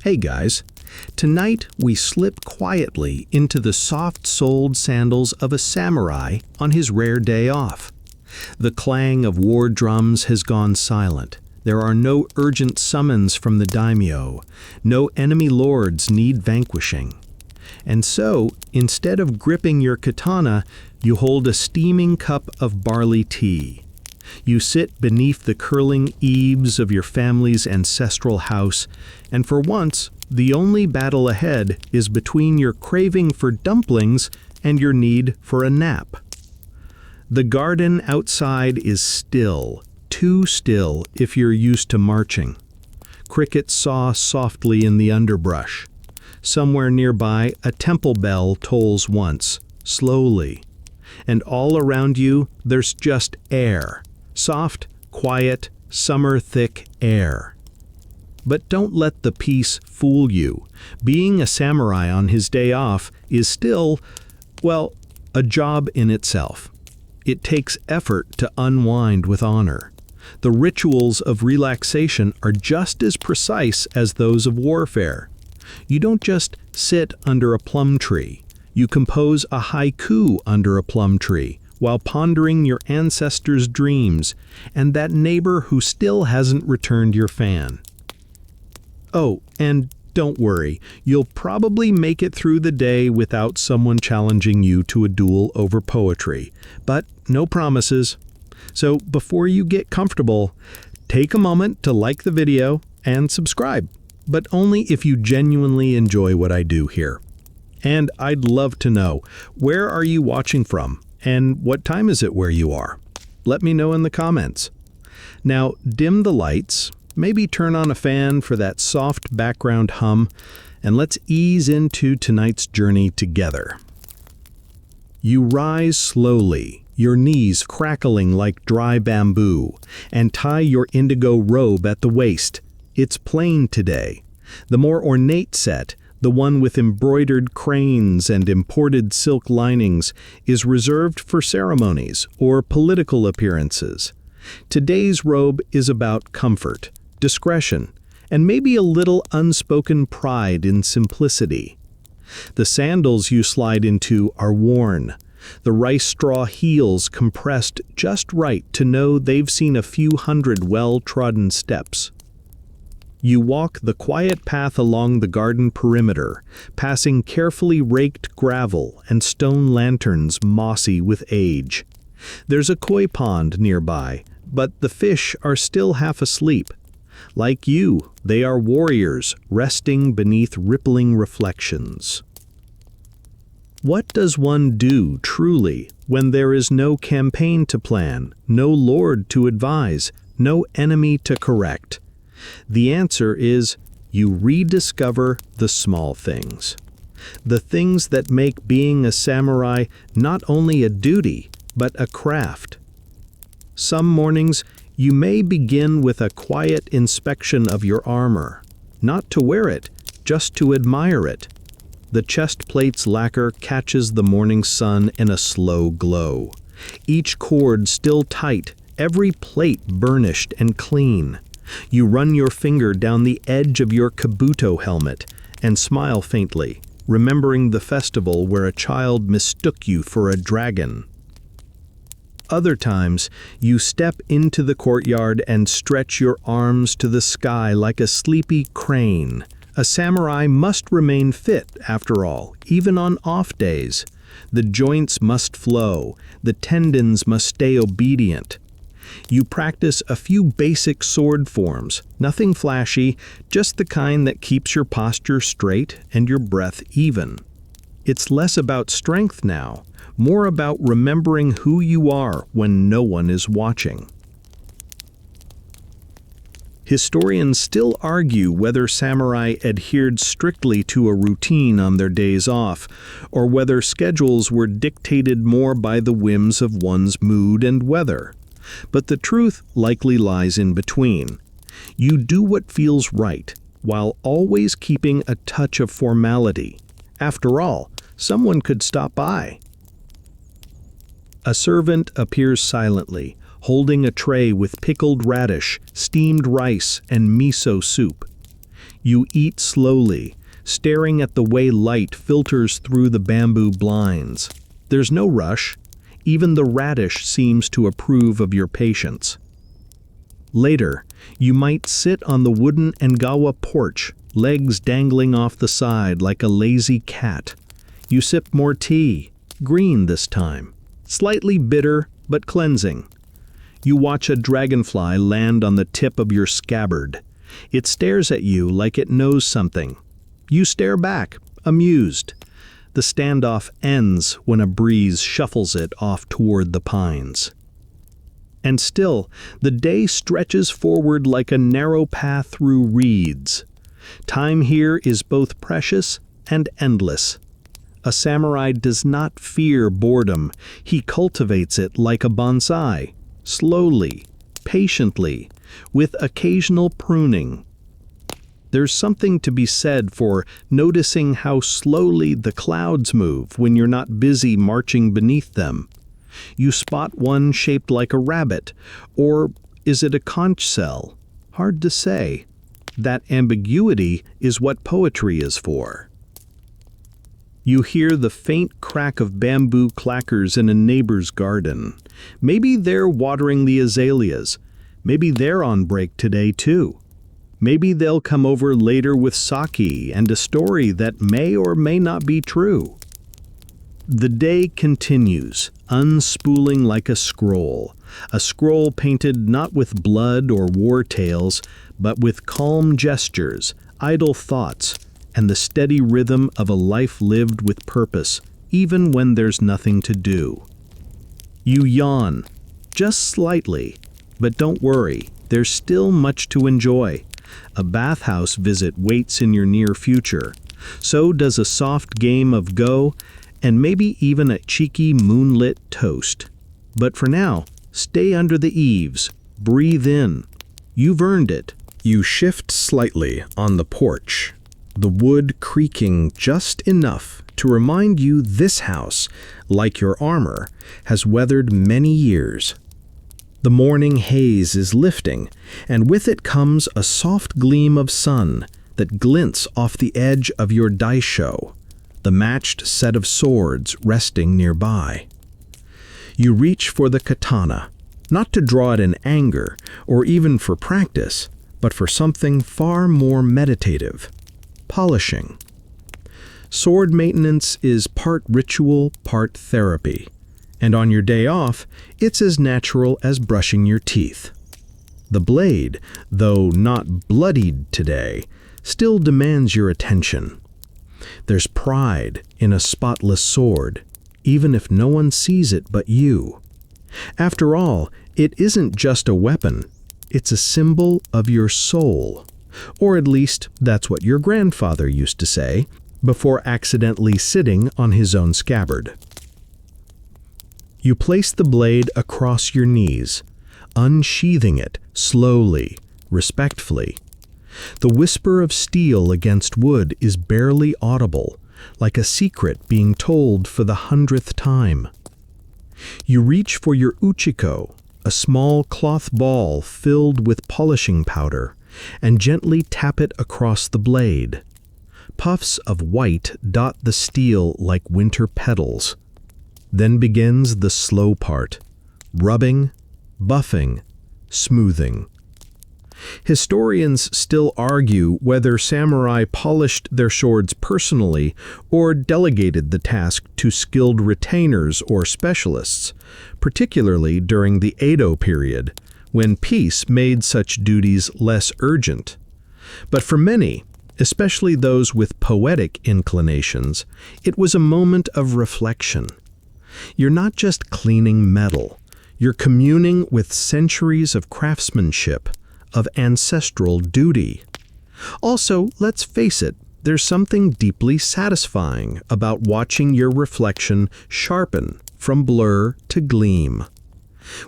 Hey guys, tonight we slip quietly into the soft-soled sandals of a samurai on his rare day off. The clang of war drums has gone silent. There are no urgent summons from the daimyo. No enemy lords need vanquishing. And so, instead of gripping your katana, you hold a steaming cup of barley tea. You sit beneath the curling eaves of your family's ancestral house, and for once, the only battle ahead is between your craving for dumplings and your need for a nap. The garden outside is still, too still if you're used to marching. Crickets saw softly in the underbrush. Somewhere nearby, a temple bell tolls once, slowly. And all around you, there's just air. Soft, quiet, summer-thick air. But don't let the peace fool you. Being a samurai on his day off is still, well, a job in itself. It takes effort to unwind with honor. The rituals of relaxation are just as precise as those of warfare. You don't just sit under a plum tree. You compose a haiku under a plum tree while pondering your ancestors' dreams and that neighbor who still hasn't returned your fan. Oh, and don't worry, you'll probably make it through the day without someone challenging you to a duel over poetry, but no promises. So before you get comfortable, take a moment to like the video and subscribe, but only if you genuinely enjoy what I do here. And I'd love to know, where are you watching from? And what time is it where you are? Let me know in the comments. Now, dim the lights, maybe turn on a fan for that soft background hum, and let's ease into tonight's journey together. You rise slowly, your knees crackling like dry bamboo, and tie your indigo robe at the waist. It's plain today. The more ornate set, the one with embroidered cranes and imported silk linings, is reserved for ceremonies or political appearances. Today's robe is about comfort, discretion, and maybe a little unspoken pride in simplicity. The sandals you slide into are worn, the rice straw heels compressed just right to know they've seen a few hundred well-trodden steps. You walk the quiet path along the garden perimeter, passing carefully raked gravel and stone lanterns mossy with age. There's a koi pond nearby, but the fish are still half asleep. Like you, they are warriors, resting beneath rippling reflections. What does one do, truly, when there is no campaign to plan, no lord to advise, no enemy to correct? The answer is, you rediscover the small things. The things that make being a samurai not only a duty, but a craft. Some mornings, you may begin with a quiet inspection of your armor, not to wear it, just to admire it. The chest plate's lacquer catches the morning sun in a slow glow. Each cord still tight, every plate burnished and clean. You run your finger down the edge of your kabuto helmet and smile faintly, remembering the festival where a child mistook you for a dragon. Other times, you step into the courtyard and stretch your arms to the sky like a sleepy crane. A samurai must remain fit, after all, even on off days. The joints must flow, the tendons must stay obedient. You practice a few basic sword forms, nothing flashy, just the kind that keeps your posture straight and your breath even. It's less about strength now, more about remembering who you are when no one is watching. Historians still argue whether samurai adhered strictly to a routine on their days off, or whether schedules were dictated more by the whims of one's mood and weather. But the truth likely lies in between. You do what feels right, while always keeping a touch of formality. After all, someone could stop by. A servant appears silently, holding a tray with pickled radish, steamed rice, and miso soup. You eat slowly, staring at the way light filters through the bamboo blinds. There's no rush. Even the radish seems to approve of your patience. Later, you might sit on the wooden Ngawa porch, legs dangling off the side like a lazy cat. You sip more tea, green this time, slightly bitter but cleansing. You watch a dragonfly land on the tip of your scabbard. It stares at you like it knows something. You stare back, amused. The standoff ends when a breeze shuffles it off toward the pines. And still, the day stretches forward like a narrow path through reeds. Time here is both precious and endless. A samurai does not fear boredom. He cultivates it like a bonsai, slowly, patiently, with occasional pruning. There's something to be said for noticing how slowly the clouds move when you're not busy marching beneath them. You spot one shaped like a rabbit, or is it a conch shell? Hard to say. That ambiguity is what poetry is for. You hear the faint crack of bamboo clackers in a neighbor's garden. Maybe they're watering the azaleas. Maybe they're on break today too. Maybe they'll come over later with sake and a story that may or may not be true. The day continues, unspooling like a scroll painted not with blood or war tales, but with calm gestures, idle thoughts, and the steady rhythm of a life lived with purpose, even when there's nothing to do. You yawn, just slightly, but don't worry, there's still much to enjoy. A bathhouse visit waits in your near future. So does a soft game of Go, and maybe even a cheeky moonlit toast. But for now, stay under the eaves, breathe in. You've earned it. You shift slightly on the porch, the wood creaking just enough to remind you this house, like your armor, has weathered many years. The morning haze is lifting, and with it comes a soft gleam of sun that glints off the edge of your daisho, the matched set of swords resting nearby. You reach for the katana, not to draw it in anger or even for practice, but for something far more meditative, polishing. Sword maintenance is part ritual, part therapy. And on your day off, it's as natural as brushing your teeth. The blade, though not bloodied today, still demands your attention. There's pride in a spotless sword, even if no one sees it but you. After all, it isn't just a weapon, it's a symbol of your soul. Or at least that's what your grandfather used to say, before accidentally sitting on his own scabbard. You place the blade across your knees, unsheathing it slowly, respectfully. The whisper of steel against wood is barely audible, like a secret being told for the 100th time. You reach for your uchiko, a small cloth ball filled with polishing powder, and gently tap it across the blade. Puffs of white dot the steel like winter petals. Then begins the slow part, rubbing, buffing, smoothing. Historians still argue whether samurai polished their swords personally or delegated the task to skilled retainers or specialists, particularly during the Edo period, when peace made such duties less urgent. But for many, especially those with poetic inclinations, it was a moment of reflection. You're not just cleaning metal, you're communing with centuries of craftsmanship, of ancestral duty. Also, let's face it, there's something deeply satisfying about watching your reflection sharpen from blur to gleam.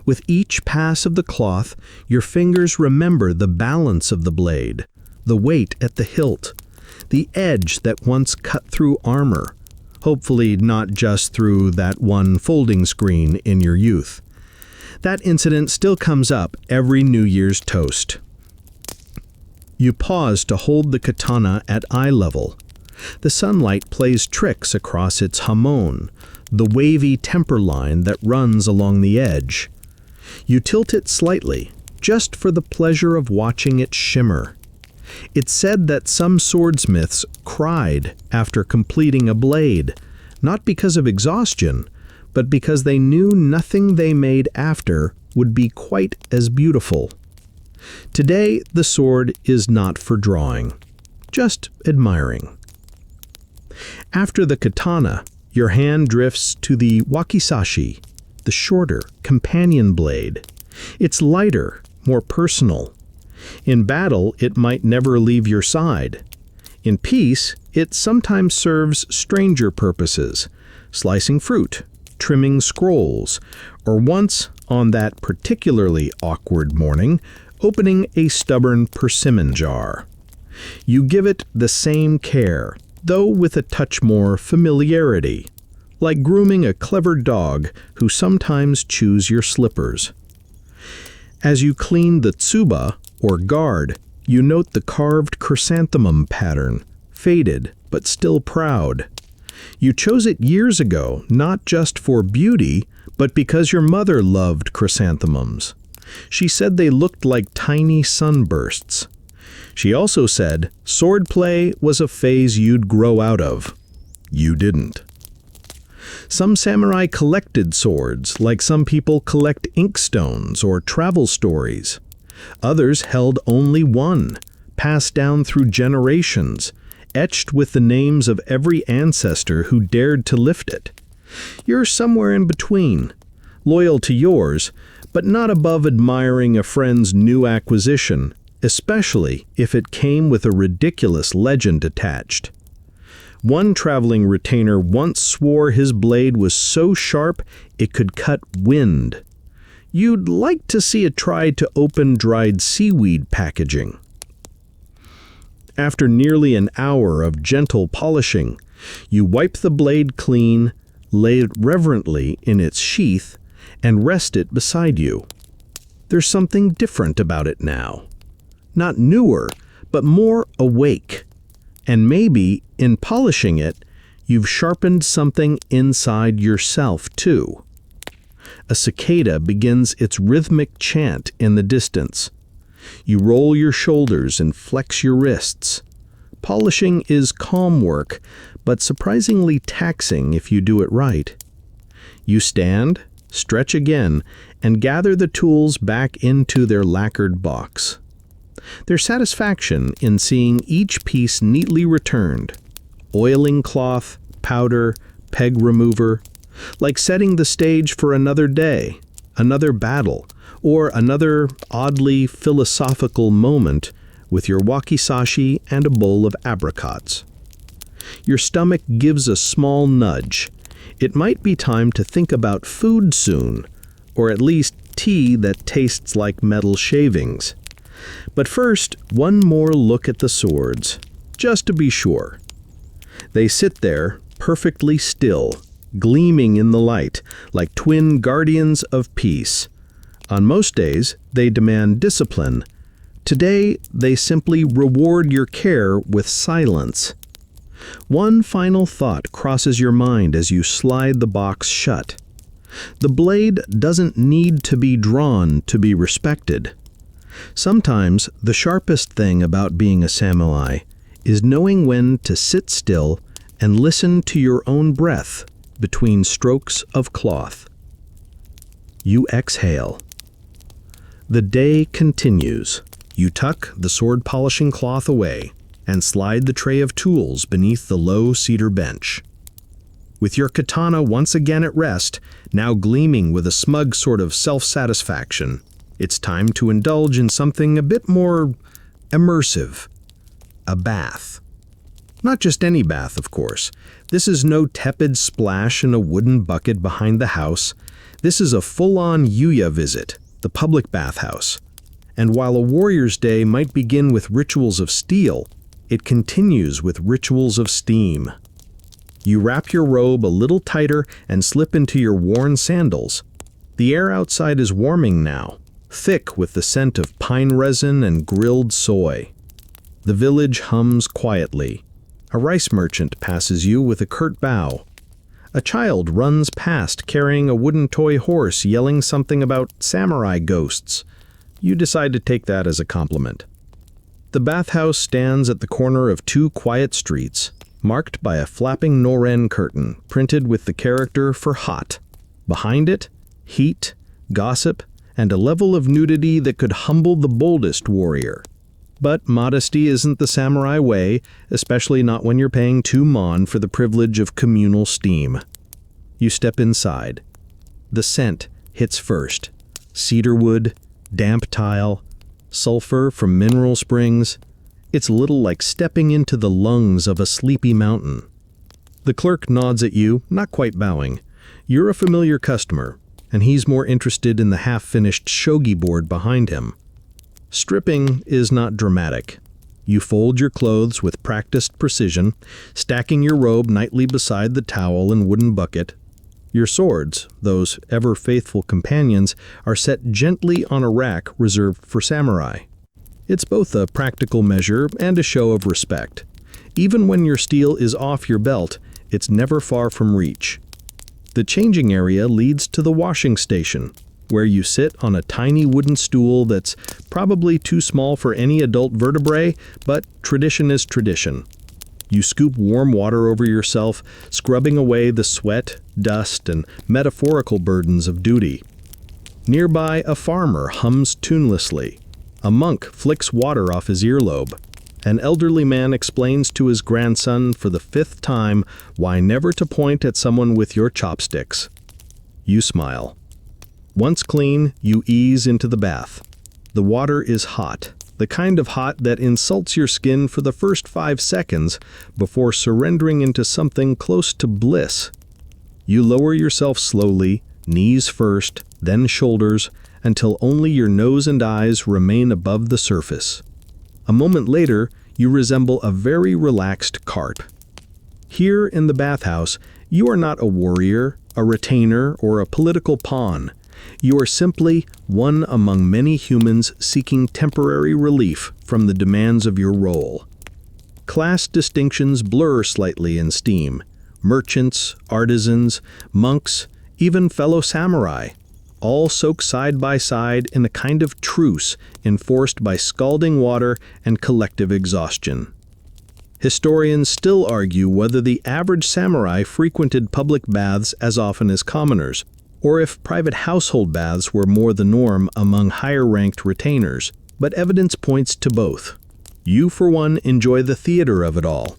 With each pass of the cloth, your fingers remember the balance of the blade, the weight at the hilt, the edge that once cut through armor, hopefully not just through that one folding screen in your youth. That incident still comes up every New Year's toast. You pause to hold the katana at eye level. The sunlight plays tricks across its hamon, the wavy temper line that runs along the edge. You tilt it slightly, just for the pleasure of watching it shimmer. It's said that some swordsmiths cried after completing a blade, not because of exhaustion, but because they knew nothing they made after would be quite as beautiful. Today, the sword is not for drawing, just admiring. After the katana, your hand drifts to the wakizashi, the shorter, companion blade. It's lighter, more personal. In battle, it might never leave your side. In peace, it sometimes serves stranger purposes, slicing fruit, trimming scrolls, or once, on that particularly awkward morning, opening a stubborn persimmon jar. You give it the same care, though with a touch more familiarity, like grooming a clever dog who sometimes chews your slippers. As you clean the tsuba, or guard, you note the carved chrysanthemum pattern, faded but still proud. You chose it years ago, not just for beauty, but because your mother loved chrysanthemums. She said they looked like tiny sunbursts. She also said swordplay was a phase you'd grow out of. You didn't. Some samurai collected swords, like some people collect inkstones or travel stories. Others held only one, passed down through generations, etched with the names of every ancestor who dared to lift it. You're somewhere in between, loyal to yours, but not above admiring a friend's new acquisition, especially if it came with a ridiculous legend attached. One traveling retainer once swore his blade was so sharp it could cut wind. You'd like to see it try to open dried seaweed packaging. After nearly an hour of gentle polishing, you wipe the blade clean, lay it reverently in its sheath, and rest it beside you. There's something different about it now. Not newer, but more awake. And maybe, in polishing it, you've sharpened something inside yourself, too. A cicada begins its rhythmic chant in the distance. You roll your shoulders and flex your wrists. Polishing is calm work, but surprisingly taxing if you do it right. You stand, stretch again, and gather the tools back into their lacquered box. There's satisfaction in seeing each piece neatly returned. Oiling cloth, powder, peg remover, like setting the stage for another day, another battle, or another oddly philosophical moment with your wakizashi and a bowl of apricots. Your stomach gives a small nudge. It might be time to think about food soon, or at least tea that tastes like metal shavings. But first, one more look at the swords, just to be sure. They sit there, perfectly still, gleaming in the light, like twin guardians of peace. On most days, they demand discipline. Today, they simply reward your care with silence. One final thought crosses your mind as you slide the box shut. The blade doesn't need to be drawn to be respected. Sometimes, the sharpest thing about being a samurai is knowing when to sit still and listen to your own breath between strokes of cloth. You exhale. The day continues. You tuck the sword polishing cloth away and slide the tray of tools beneath the low cedar bench. With your katana once again at rest, now gleaming with a smug sort of self-satisfaction, it's time to indulge in something a bit more immersive. A bath. Not just any bath, of course. This is no tepid splash in a wooden bucket behind the house. This is a full-on yuya visit, the public bathhouse. And while a warrior's day might begin with rituals of steel, it continues with rituals of steam. You wrap your robe a little tighter and slip into your worn sandals. The air outside is warming now, thick with the scent of pine resin and grilled soy. The village hums quietly. A rice merchant passes you with a curt bow. A child runs past carrying a wooden toy horse yelling something about samurai ghosts. You decide to take that as a compliment. The bathhouse stands at the corner of two quiet streets, marked by a flapping noren curtain printed with the character for hot. Behind it, heat, gossip, and a level of nudity that could humble the boldest warrior. But modesty isn't the samurai way, especially not when you're paying 2 mon for the privilege of communal steam. You step inside. The scent hits first. Cedarwood, damp tile, sulfur from mineral springs. It's a little like stepping into the lungs of a sleepy mountain. The clerk nods at you, not quite bowing. You're a familiar customer, and he's more interested in the half-finished shogi board behind him. Stripping is not dramatic. You fold your clothes with practiced precision, stacking your robe nightly beside the towel and wooden bucket. Your swords, those ever-faithful companions, are set gently on a rack reserved for samurai. It's both a practical measure and a show of respect. Even when your steel is off your belt, it's never far from reach. The changing area leads to the washing station, where you sit on a tiny wooden stool that's probably too small for any adult vertebrae, but tradition is tradition. You scoop warm water over yourself, scrubbing away the sweat, dust, and metaphorical burdens of duty. Nearby, a farmer hums tunelessly. A monk flicks water off his earlobe. An elderly man explains to his grandson for the 5th time why never to point at someone with your chopsticks. You smile. Once clean, you ease into the bath. The water is hot, the kind of hot that insults your skin for the first 5 seconds before surrendering into something close to bliss. You lower yourself slowly, knees first, then shoulders, until only your nose and eyes remain above the surface. A moment later, you resemble a very relaxed carp. Here in the bathhouse, you are not a warrior, a retainer, or a political pawn. You are simply one among many humans seeking temporary relief from the demands of your role. Class distinctions blur slightly in steam. Merchants, artisans, monks, even fellow samurai, all soak side by side in a kind of truce enforced by scalding water and collective exhaustion. Historians still argue whether the average samurai frequented public baths as often as commoners, or if private household baths were more the norm among higher-ranked retainers, but evidence points to both. You, for one, enjoy the theater of it all.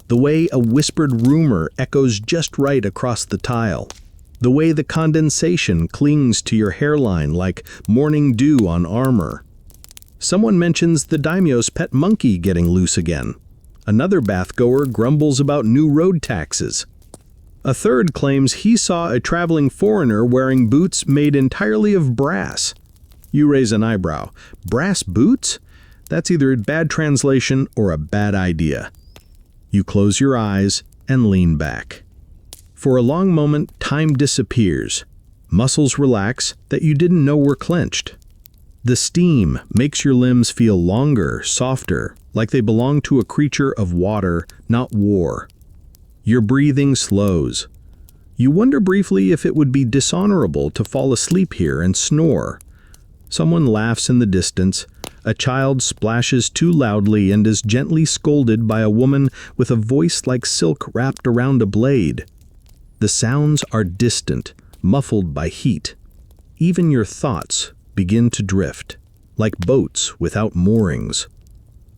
The way a whispered rumor echoes just right across the tile. The way the condensation clings to your hairline like morning dew on armor. Someone mentions the daimyo's pet monkey getting loose again. Another bathgoer grumbles about new road taxes. A third claims he saw a traveling foreigner wearing boots made entirely of brass. You raise an eyebrow. Brass boots? That's either a bad translation or a bad idea. You close your eyes and lean back. For a long moment, time disappears. Muscles relax that you didn't know were clenched. The steam makes your limbs feel longer, softer, like they belong to a creature of water, not war. Your breathing slows. You wonder briefly if it would be dishonorable to fall asleep here and snore. Someone laughs in the distance. A child splashes too loudly and is gently scolded by a woman with a voice like silk wrapped around a blade. The sounds are distant, muffled by heat. Even your thoughts begin to drift, like boats without moorings.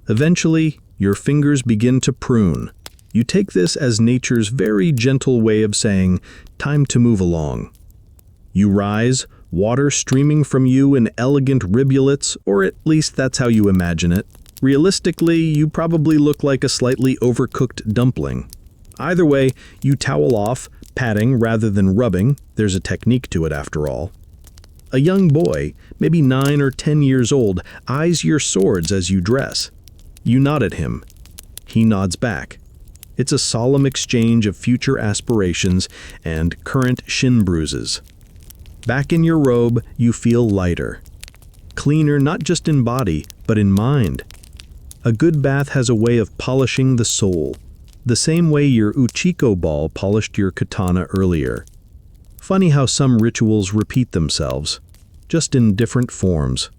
Eventually, your fingers begin to prune. You take this as nature's very gentle way of saying, time to move along. You rise, water streaming from you in elegant rivulets, or at least that's how you imagine it. Realistically, you probably look like a slightly overcooked dumpling. Either way, you towel off, patting rather than rubbing. There's a technique to it after all. A young boy, maybe 9 or 10 years old, eyes your swords as you dress. You nod at him. He nods back. It's a solemn exchange of future aspirations and current shin bruises. Back in your robe, you feel lighter. Cleaner not just in body, but in mind. A good bath has a way of polishing the soul, the same way your uchiko ball polished your katana earlier. Funny how some rituals repeat themselves, just in different forms.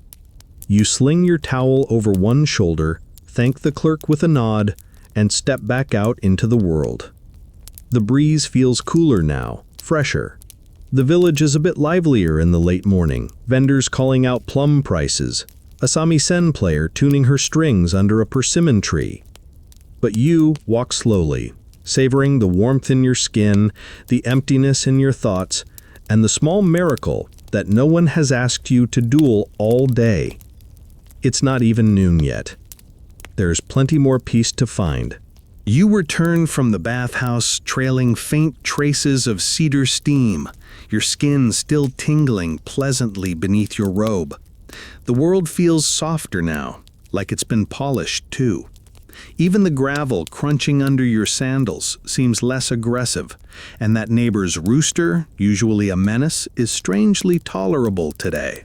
You sling your towel over one shoulder, thank the clerk with a nod, and step back out into the world. The breeze feels cooler now, fresher. The village is a bit livelier in the late morning, vendors calling out plum prices, a samisen player tuning her strings under a persimmon tree. But you walk slowly, savoring the warmth in your skin, the emptiness in your thoughts, and the small miracle that no one has asked you to duel all day. It's not even noon yet. There's plenty more peace to find. You return from the bathhouse trailing faint traces of cedar steam, your skin still tingling pleasantly beneath your robe. The world feels softer now, like it's been polished too. Even the gravel crunching under your sandals seems less aggressive, and that neighbor's rooster, usually a menace, is strangely tolerable today.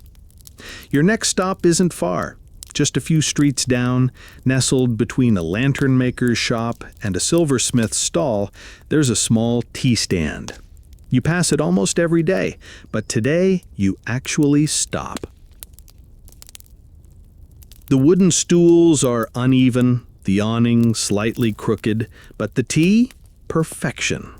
Your next stop isn't far. Just a few streets down, nestled between a lantern maker's shop and a silversmith's stall, there's a small tea stand. You pass it almost every day, but today you actually stop. The wooden stools are uneven, the awning slightly crooked, but the tea, perfection.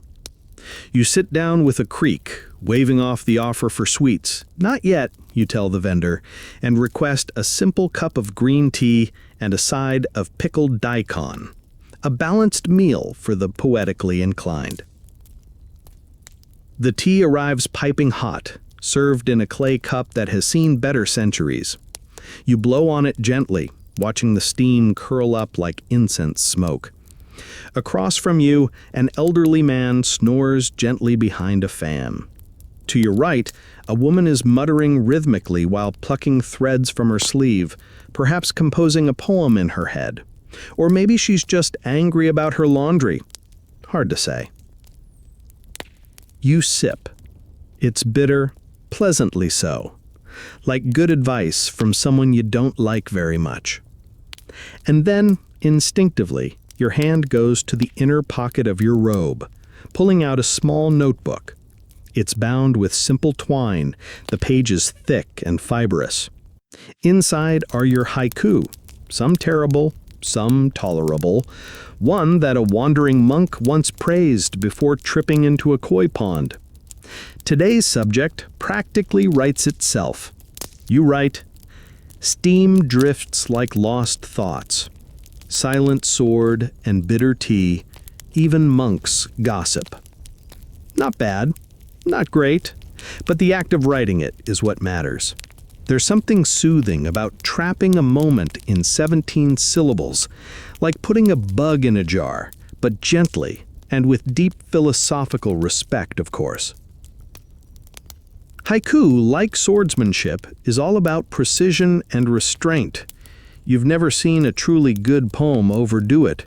You sit down with a creak, waving off the offer for sweets. Not yet, you tell the vendor, and request a simple cup of green tea and a side of pickled daikon. A balanced meal for the poetically inclined. The tea arrives piping hot, served in a clay cup that has seen better centuries. You blow on it gently, watching the steam curl up like incense smoke. Across from you, an elderly man snores gently behind a fan. To your right, a woman is muttering rhythmically while plucking threads from her sleeve, perhaps composing a poem in her head. Or maybe she's just angry about her laundry. Hard to say. You sip. It's bitter, pleasantly so, like good advice from someone you don't like very much. And then, instinctively, your hand goes to the inner pocket of your robe, pulling out a small notebook. It's bound with simple twine, the pages thick and fibrous. Inside are your haiku, some terrible, some tolerable, one that a wandering monk once praised before tripping into a koi pond. Today's subject practically writes itself. You write, "Steam drifts like lost thoughts. Silent sword and bitter tea, even monks gossip." Not bad, not great, but the act of writing it is what matters. There's something soothing about trapping a moment in 17 syllables, like putting a bug in a jar, but gently and with deep philosophical respect, of course. Haiku, like swordsmanship, is all about precision and restraint. You've never seen a truly good poem overdo it.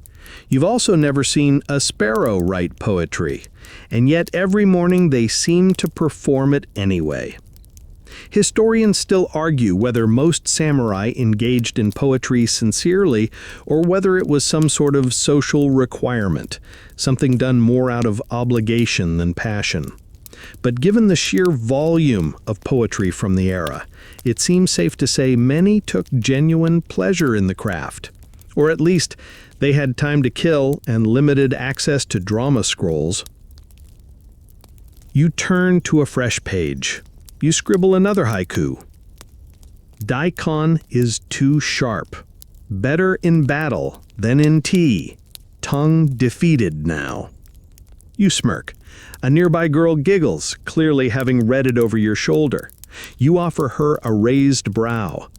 You've also never seen a sparrow write poetry, and yet every morning they seem to perform it anyway. Historians still argue whether most samurai engaged in poetry sincerely or whether it was some sort of social requirement, something done more out of obligation than passion. But given the sheer volume of poetry from the era, it seems safe to say many took genuine pleasure in the craft. Or at least, they had time to kill and limited access to drama scrolls. You turn to a fresh page. You scribble another haiku. "Daikon is too sharp. Better in battle than in tea. Tongue defeated now." You smirk. A nearby girl giggles, clearly having read it over your shoulder. You offer her a raised brow.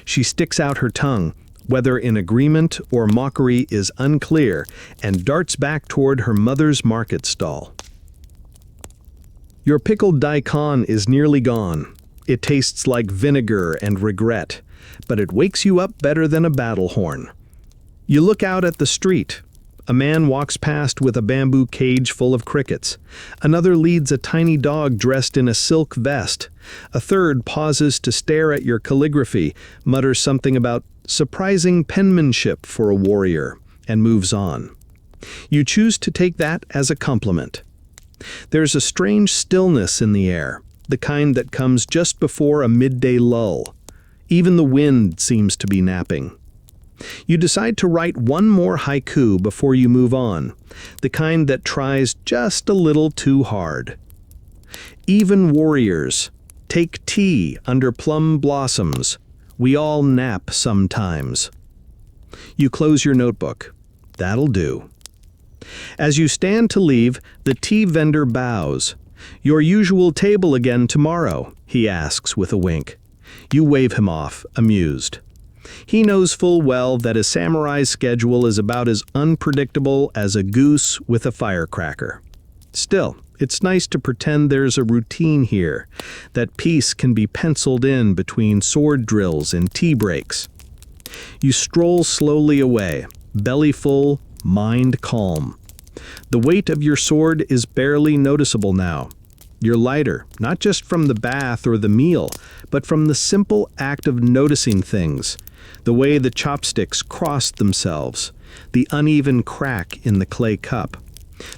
She sticks out her tongue, whether in agreement or mockery is unclear, and darts back toward her mother's market stall. Your pickled daikon is nearly gone. It tastes like vinegar and regret, but it wakes you up better than a battle horn. You look out at the street. A man walks past with a bamboo cage full of crickets. Another leads a tiny dog dressed in a silk vest. A third pauses to stare at your calligraphy, mutters something about surprising penmanship for a warrior, and moves on. You choose to take that as a compliment. There's a strange stillness in the air, the kind that comes just before a midday lull. Even the wind seems to be napping. You decide to write one more haiku before you move on, the kind that tries just a little too hard. Even warriors take tea under plum blossoms. We all nap sometimes. You close your notebook. That'll do. As you stand to leave, the tea vendor bows. "Your usual table again tomorrow," he asks with a wink. You wave him off, amused. He knows full well that a samurai's schedule is about as unpredictable as a goose with a firecracker. Still, it's nice to pretend there's a routine here, that peace can be penciled in between sword drills and tea breaks. You stroll slowly away, belly full, mind calm. The weight of your sword is barely noticeable now. You're lighter, not just from the bath or the meal, but from the simple act of noticing things. The way the chopsticks crossed themselves, the uneven crack in the clay cup,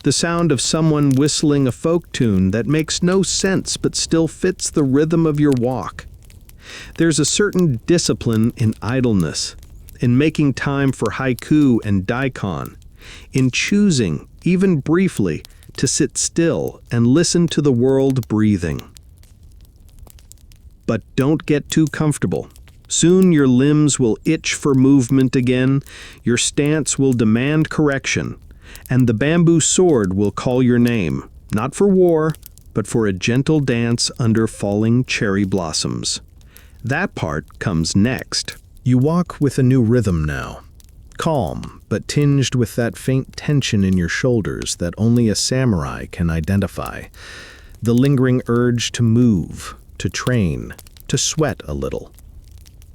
the sound of someone whistling a folk tune that makes no sense but still fits the rhythm of your walk. There's a certain discipline in idleness, in making time for haiku and daikon, in choosing, even briefly, to sit still and listen to the world breathing. But don't get too comfortable. Soon your limbs will itch for movement again, your stance will demand correction, and the bamboo sword will call your name, not for war, but for a gentle dance under falling cherry blossoms. That part comes next. You walk with a new rhythm now. Calm, but tinged with that faint tension in your shoulders that only a samurai can identify. The lingering urge to move, to train, to sweat a little.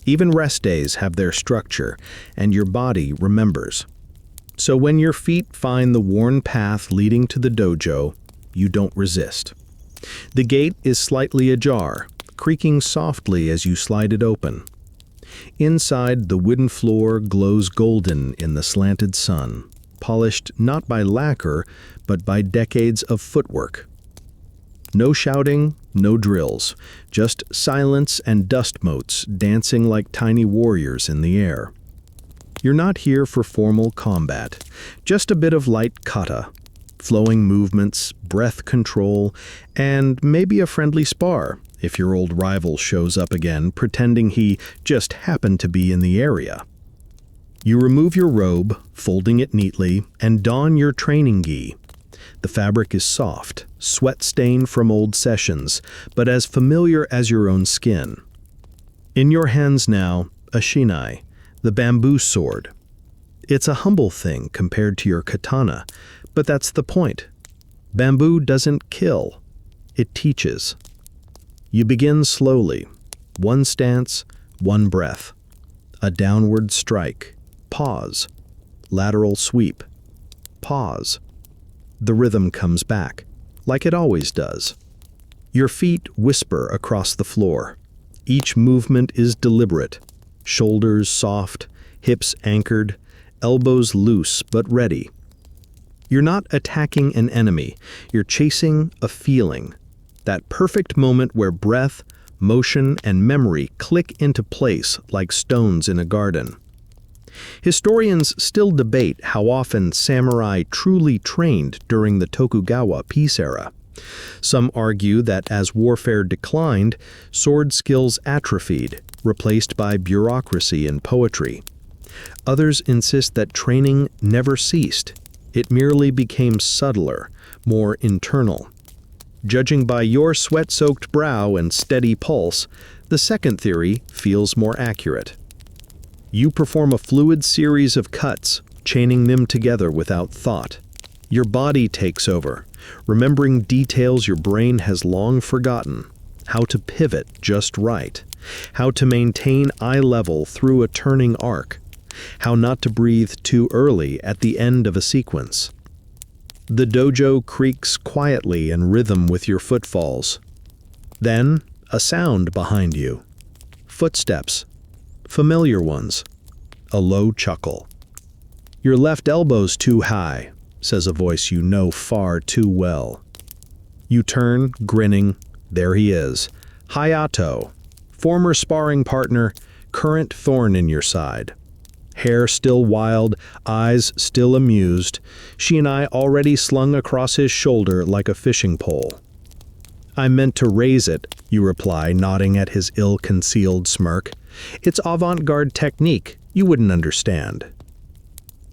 Even rest days have their structure, and your body remembers. So when your feet find the worn path leading to the dojo, you don't resist. The gate is slightly ajar, creaking softly as you slide it open. Inside, the wooden floor glows golden in the slanted sun, polished not by lacquer, but by decades of footwork. No shouting, no drills, just silence and dust motes dancing like tiny warriors in the air. You're not here for formal combat, just a bit of light kata, flowing movements, breath control, and maybe a friendly spar if your old rival shows up again pretending he just happened to be in the area. You remove your robe, folding it neatly, and don your training gi. The fabric is soft, sweat-stained from old sessions, but as familiar as your own skin. In your hands now, a shinai, the bamboo sword. It's a humble thing compared to your katana, but that's the point. Bamboo doesn't kill, it teaches. You begin slowly, one stance, one breath. A downward strike, pause, lateral sweep, pause. The rhythm comes back, like it always does. Your feet whisper across the floor. Each movement is deliberate, shoulders soft, hips anchored, elbows loose but ready. You're not attacking an enemy, you're chasing a feeling. That perfect moment where breath, motion, and memory click into place like stones in a garden. Historians still debate how often samurai truly trained during the Tokugawa peace era. Some argue that as warfare declined, sword skills atrophied, replaced by bureaucracy and poetry. Others insist that training never ceased. It merely became subtler, more internal. Judging by your sweat-soaked brow and steady pulse, the second theory feels more accurate. You perform a fluid series of cuts, chaining them together without thought. Your body takes over, remembering details your brain has long forgotten, how to pivot just right, how to maintain eye level through a turning arc. how not to breathe too early at the end of a sequence. The dojo creaks quietly in rhythm with your footfalls. Then, a sound behind you. Footsteps. Familiar ones. A low chuckle. "Your left elbow's too high," says a voice you know far too well. You turn, grinning. There he is. Hayato, former sparring partner, current thorn in your side. Hair still wild, eyes still amused, she and I already slung across his shoulder like a fishing pole. "I meant to raise it," you reply, nodding at his ill-concealed smirk. "It's avant-garde technique, you wouldn't understand."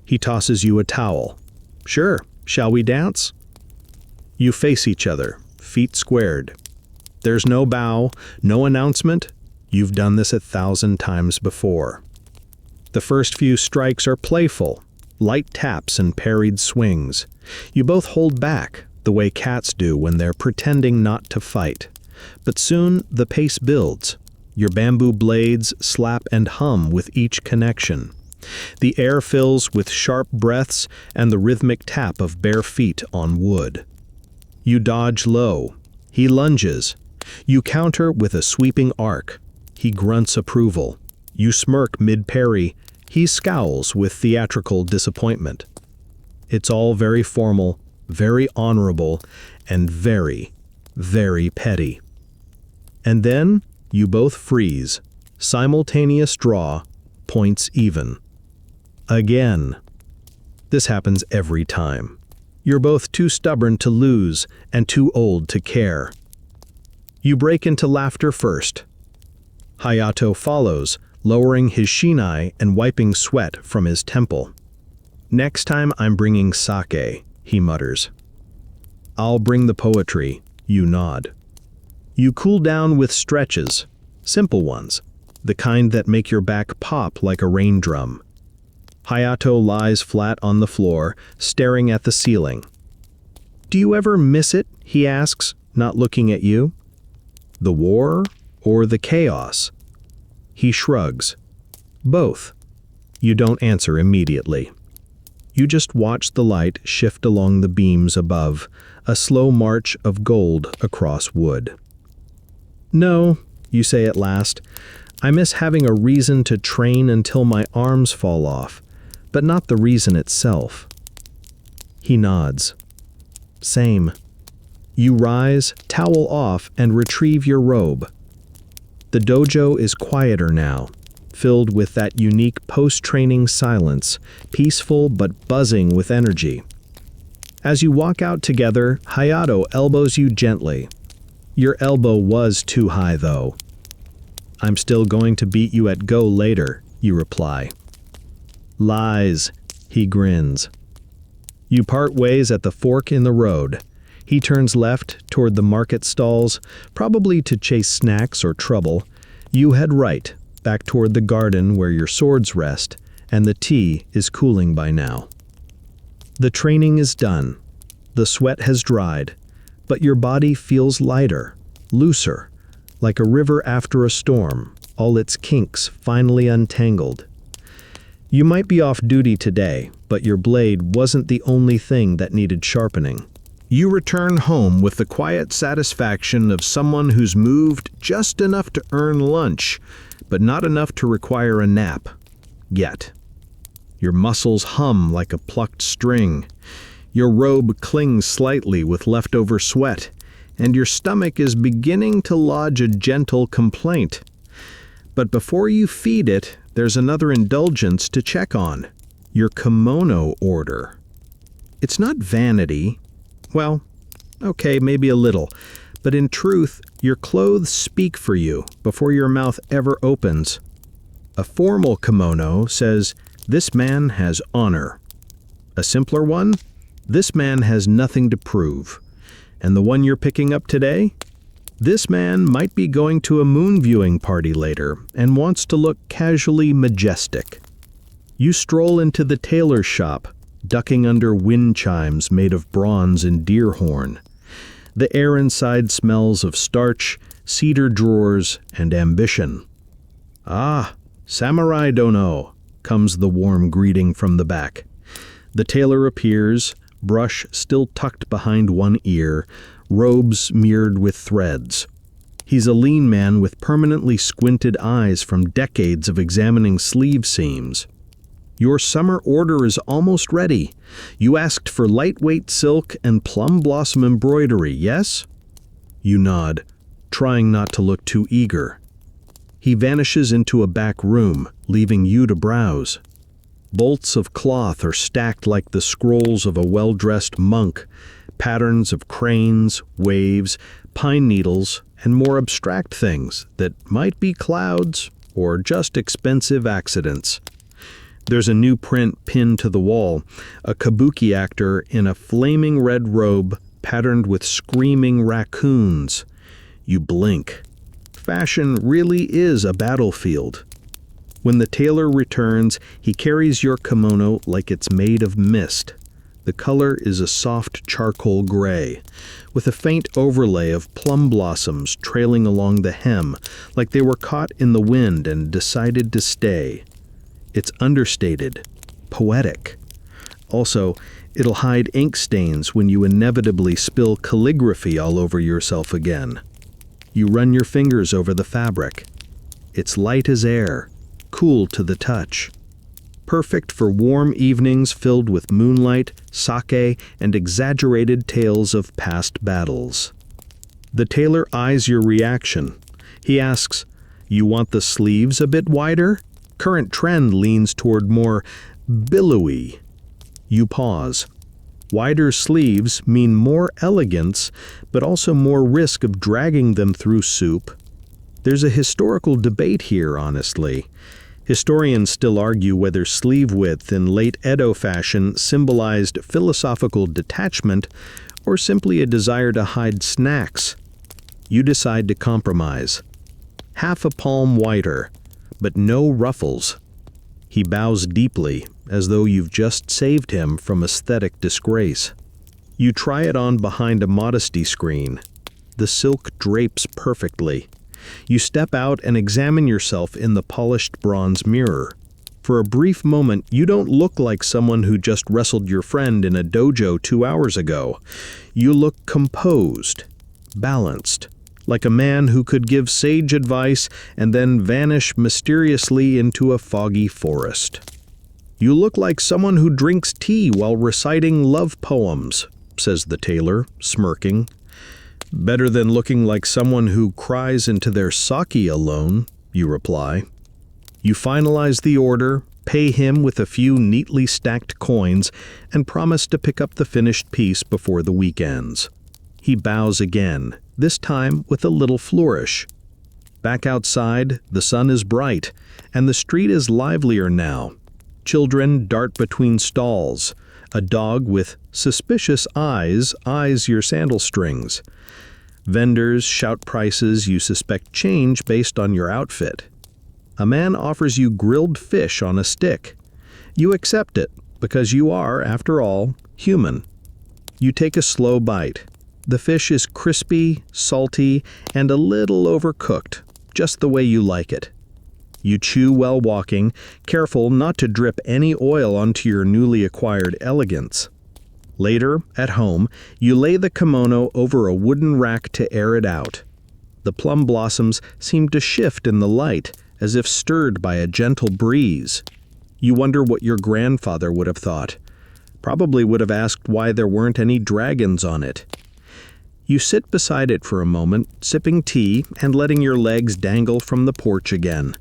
He tosses you a towel. "Sure, shall we dance?" You face each other, feet squared. There's no bow, no announcement. You've done this 1,000 times before. The first few strikes are playful, light taps and parried swings. You both hold back, the way cats do when they're pretending not to fight. But soon the pace builds. Your bamboo blades slap and hum with each connection. The air fills with sharp breaths and the rhythmic tap of bare feet on wood. You dodge low. He lunges. You counter with a sweeping arc. He grunts approval. You smirk mid-parry. He scowls with theatrical disappointment. It's all very formal, very honorable, and very, very petty. And then you both freeze. Simultaneous draw, points even. Again. This happens every time. You're both too stubborn to lose and too old to care. You break into laughter first. Hayato follows, lowering his shinai and wiping sweat from his temple. "Next time I'm bringing sake," he mutters. "I'll bring the poetry," you nod. You cool down with stretches, simple ones, the kind that make your back pop like a rain drum. Hayato lies flat on the floor, staring at the ceiling. "Do you ever miss it?" he asks, not looking at you. "The war or the chaos?" He shrugs. "Both." You don't answer immediately. You just watch the light shift along the beams above, a slow march of gold across wood. "No," you say at last, "I miss having a reason to train until my arms fall off, but not the reason itself." He nods. "Same." You rise, towel off, and retrieve your robe. The dojo is quieter now, filled with that unique post-training silence, peaceful but buzzing with energy. As you walk out together, Hayato elbows you gently. Your elbow was too high, though. "I'm still going to beat you at Go later," you reply. "Lies," he grins. You part ways at the fork in the road. He turns left toward the market stalls, probably to chase snacks or trouble. You head right, back toward the garden where your swords rest, and the tea is cooling by now. The training is done. The sweat has dried, but your body feels lighter, looser, like a river after a storm, all its kinks finally untangled. You might be off duty today, but your blade wasn't the only thing that needed sharpening. You return home with the quiet satisfaction of someone who's moved just enough to earn lunch, but not enough to require a nap. Yet. Your muscles hum like a plucked string. Your robe clings slightly with leftover sweat, and your stomach is beginning to lodge a gentle complaint. But before you feed it, there's another indulgence to check on. Your kimono order. It's not vanity. Well, okay, maybe a little. But in truth, your clothes speak for you before your mouth ever opens. A formal kimono says, "This man has honor." A simpler one, "This man has nothing to prove." And the one you're picking up today? This man might be going to a moon viewing party later and wants to look casually majestic. You stroll into the tailor's shop, ducking under wind chimes made of bronze and deer horn. The air inside smells of starch, cedar drawers, and ambition. "Ah, Samurai Dono," comes the warm greeting from the back. The tailor appears, brush still tucked behind one ear, robes smeared with threads. He's a lean man with permanently squinted eyes from decades of examining sleeve seams. Your summer order is almost ready. You asked for lightweight silk and plum blossom embroidery, yes? You nod, trying not to look too eager. He vanishes into a back room, leaving you to browse. Bolts of cloth are stacked like the scrolls of a well-dressed monk, patterns of cranes, waves, pine needles, and more abstract things that might be clouds or just expensive accidents. There's a new print pinned to the wall, a kabuki actor in a flaming red robe patterned with screaming raccoons. You blink. Fashion really is a battlefield. When the tailor returns, he carries your kimono like it's made of mist. The color is a soft charcoal gray, with a faint overlay of plum blossoms trailing along the hem, like they were caught in the wind and decided to stay. It's understated, poetic. Also, it'll hide ink stains when you inevitably spill calligraphy all over yourself again. You run your fingers over the fabric. It's light as air, cool to the touch. Perfect for warm evenings filled with moonlight, sake, and exaggerated tales of past battles. The tailor eyes your reaction. He asks, "You want the sleeves a bit wider? Current trend leans toward more billowy." You pause. Wider sleeves mean more elegance, but also more risk of dragging them through soup. There's a historical debate here, honestly. Historians still argue whether sleeve width in late Edo fashion symbolized philosophical detachment or simply a desire to hide snacks. You decide to compromise. Half a palm wider, but no ruffles. He bows deeply, as though you've just saved him from aesthetic disgrace. You try it on behind a modesty screen. The silk drapes perfectly. You step out and examine yourself in the polished bronze mirror. For a brief moment, you don't look like someone who just wrestled your friend in a dojo 2 hours ago. You look composed, balanced, like a man who could give sage advice and then vanish mysteriously into a foggy forest. You look like someone who drinks tea while reciting love poems, says the tailor, smirking. Better than looking like someone who cries into their sake alone, you reply. You finalize the order, pay him with a few neatly stacked coins, and promise to pick up the finished piece before the weekends. He bows again, this time with a little flourish. Back outside, the sun is bright, and the street is livelier now. Children dart between stalls. A dog with suspicious eyes eyes your sandal strings. Vendors shout prices you suspect change based on your outfit. A man offers you grilled fish on a stick. You accept it, because you are, after all, human. You take a slow bite. The fish is crispy, salty, and a little overcooked, just the way you like it. You chew while walking, careful not to drip any oil onto your newly acquired elegance. Later, at home, you lay the kimono over a wooden rack to air it out. The plum blossoms seem to shift in the light, as if stirred by a gentle breeze. You wonder what your grandfather would have thought. Probably would have asked why there weren't any dragons on it. You sit beside it for a moment, sipping tea and letting your legs dangle from the porch again.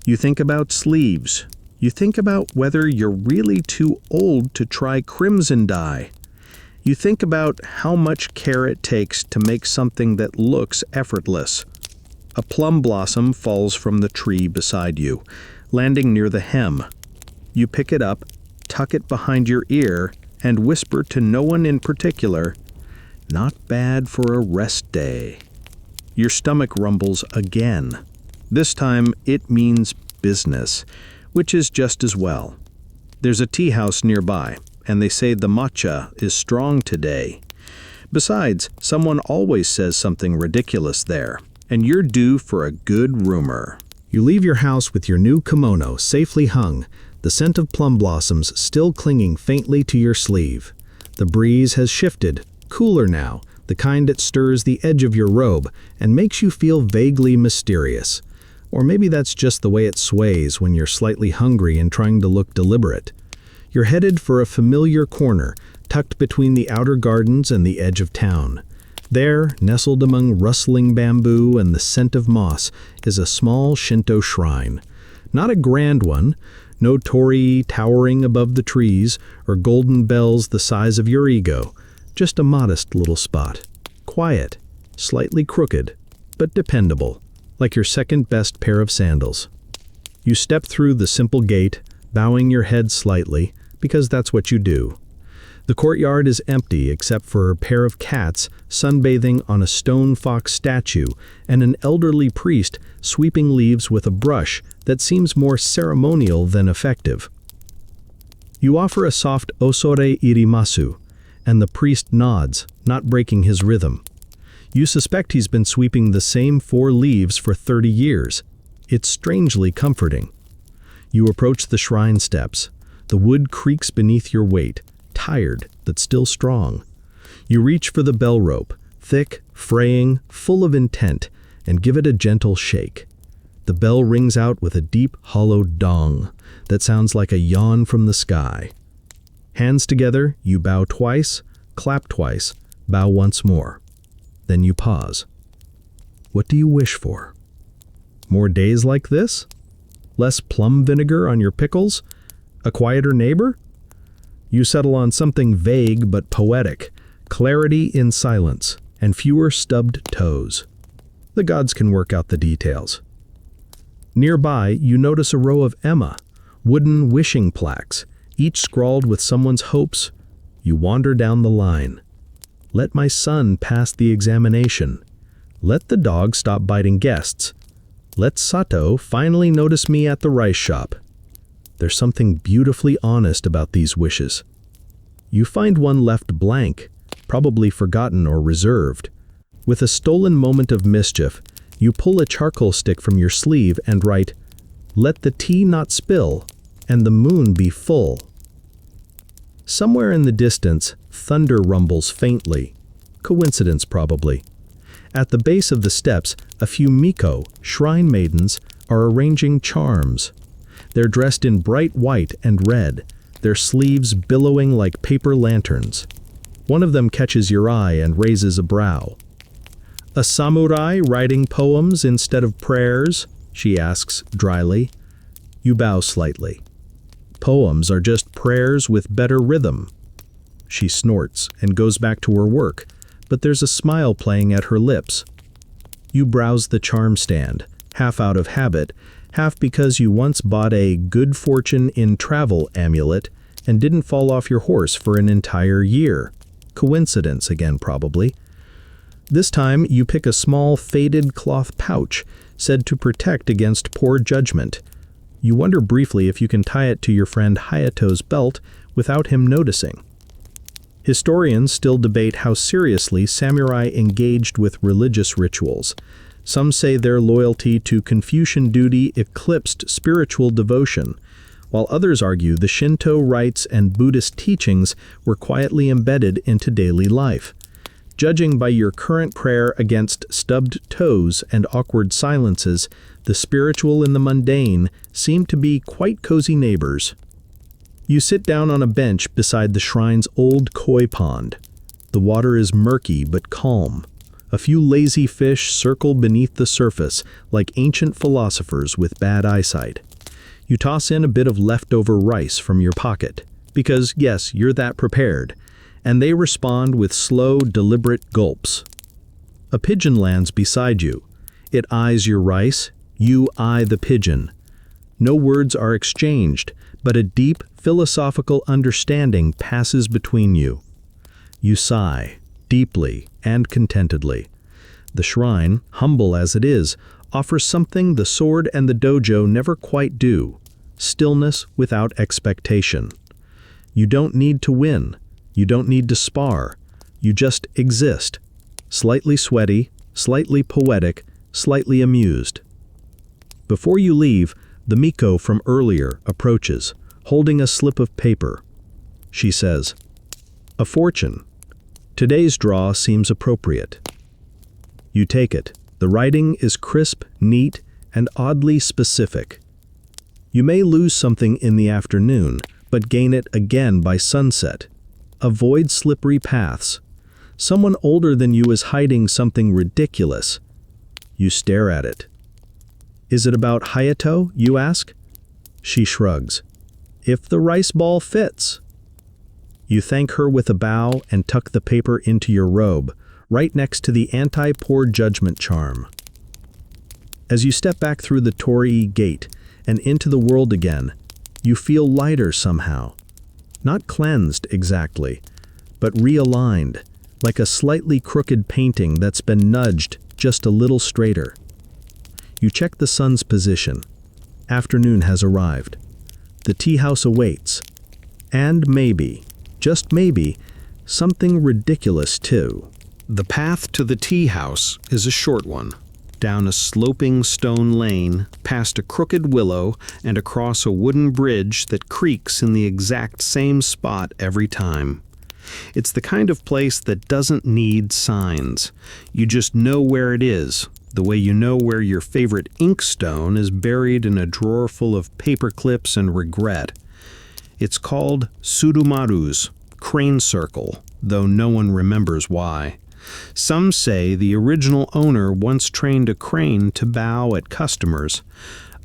You think about sleeves. You think about whether you're really too old to try crimson dye. You think about how much care it takes to make something that looks effortless. A plum blossom falls from the tree beside you, landing near the hem. You pick it up, tuck it behind your ear, and whisper to no one in particular, "Not bad for a rest day." Your stomach rumbles again. This time it means business, which is just as well. There's a tea house nearby, and they say the matcha is strong today. Besides, someone always says something ridiculous there, and you're due for a good rumor. You leave your house with your new kimono safely hung, the scent of plum blossoms still clinging faintly to your sleeve. The breeze has shifted, cooler now, the kind that stirs the edge of your robe and makes you feel vaguely mysterious. Or maybe that's just the way it sways when you're slightly hungry and trying to look deliberate. You're headed for a familiar corner, tucked between the outer gardens and the edge of town. There, nestled among rustling bamboo and the scent of moss, is a small Shinto shrine. Not a grand one, no torii towering above the trees or golden bells the size of your ego, just a modest little spot. Quiet, slightly crooked, but dependable, like your second-best pair of sandals. You step through the simple gate, bowing your head slightly, because that's what you do. The courtyard is empty except for a pair of cats sunbathing on a stone fox statue and an elderly priest sweeping leaves with a brush that seems more ceremonial than effective. You offer a soft osore irimasu, and the priest nods, not breaking his rhythm. You suspect he's been sweeping the same 4 leaves for 30 years. It's strangely comforting. You approach the shrine steps. The wood creaks beneath your weight, tired but still strong. You reach for the bell rope, thick, fraying, full of intent, and give it a gentle shake. The bell rings out with a deep, hollow dong that sounds like a yawn from the sky. Hands together, you bow twice, clap twice, bow once more. Then you pause. What do you wish for? More days like this? Less plum vinegar on your pickles? A quieter neighbor? You settle on something vague but poetic, clarity in silence, and fewer stubbed toes. The gods can work out the details. Nearby, you notice a row of Emma, wooden wishing plaques, each scrawled with someone's hopes. You wander down the line. Let my son pass the examination. Let the dog stop biting guests. Let Sato finally notice me at the rice shop. There's something beautifully honest about these wishes. You find one left blank, probably forgotten or reserved. With a stolen moment of mischief, you pull a charcoal stick from your sleeve and write, "Let the tea not spill, and the moon be full." Somewhere in the distance, thunder rumbles faintly. Coincidence, probably. At the base of the steps, a few miko, shrine maidens, are arranging charms. They're dressed in bright white and red, their sleeves billowing like paper lanterns. One of them catches your eye and raises a brow. "A samurai writing poems instead of prayers?" she asks dryly. You bow slightly. "Poems are just prayers with better rhythm." She snorts and goes back to her work, but there's a smile playing at her lips. You browse the charm stand, half out of habit, half because you once bought a good fortune in travel amulet and didn't fall off your horse for an entire year. Coincidence again, probably. This time, you pick a small faded cloth pouch, said to protect against poor judgment. You wonder briefly if you can tie it to your friend Hayato's belt without him noticing. Historians still debate how seriously samurai engaged with religious rituals. Some say their loyalty to Confucian duty eclipsed spiritual devotion, while others argue the Shinto rites and Buddhist teachings were quietly embedded into daily life. Judging by your current prayer against stubbed toes and awkward silences, the spiritual and the mundane seem to be quite cozy neighbors. You sit down on a bench beside the shrine's old koi pond. The water is murky but calm. A few lazy fish circle beneath the surface like ancient philosophers with bad eyesight. You toss in a bit of leftover rice from your pocket, because yes, you're that prepared, and they respond with slow, deliberate gulps. A pigeon lands beside you. It eyes your rice, you eye the pigeon. No words are exchanged, but a deep, philosophical understanding passes between you. You sigh, deeply and contentedly. The shrine, humble as it is, offers something the sword and the dojo never quite do: stillness without expectation. You don't need to win. You don't need to spar. You just exist. Slightly sweaty, slightly poetic, slightly amused. Before you leave, the Miko from earlier approaches, holding a slip of paper. She says, "A fortune. Today's draw seems appropriate." You take it. The writing is crisp, neat, and oddly specific. You may lose something in the afternoon, but gain it again by sunset. Avoid slippery paths. Someone older than you is hiding something ridiculous. You stare at it. "Is it about Hayato?" you ask. She shrugs. "If the rice ball fits." You thank her with a bow and tuck the paper into your robe, right next to the anti-poor judgment charm. As you step back through the torii gate and into the world again, you feel lighter somehow. Not cleansed exactly, but realigned, like a slightly crooked painting that's been nudged just a little straighter. You check the sun's position. Afternoon has arrived. The tea house awaits. And maybe, just maybe, something ridiculous too. The path to the tea house is a short one, down a sloping stone lane, past a crooked willow, and across a wooden bridge that creaks in the exact same spot every time. It's the kind of place that doesn't need signs. You just know where it is, the way you know where your favorite inkstone is buried in a drawer full of paper clips and regret. It's called Surumaru's crane circle, though no one remembers why. Some say the original owner once trained a crane to bow at customers.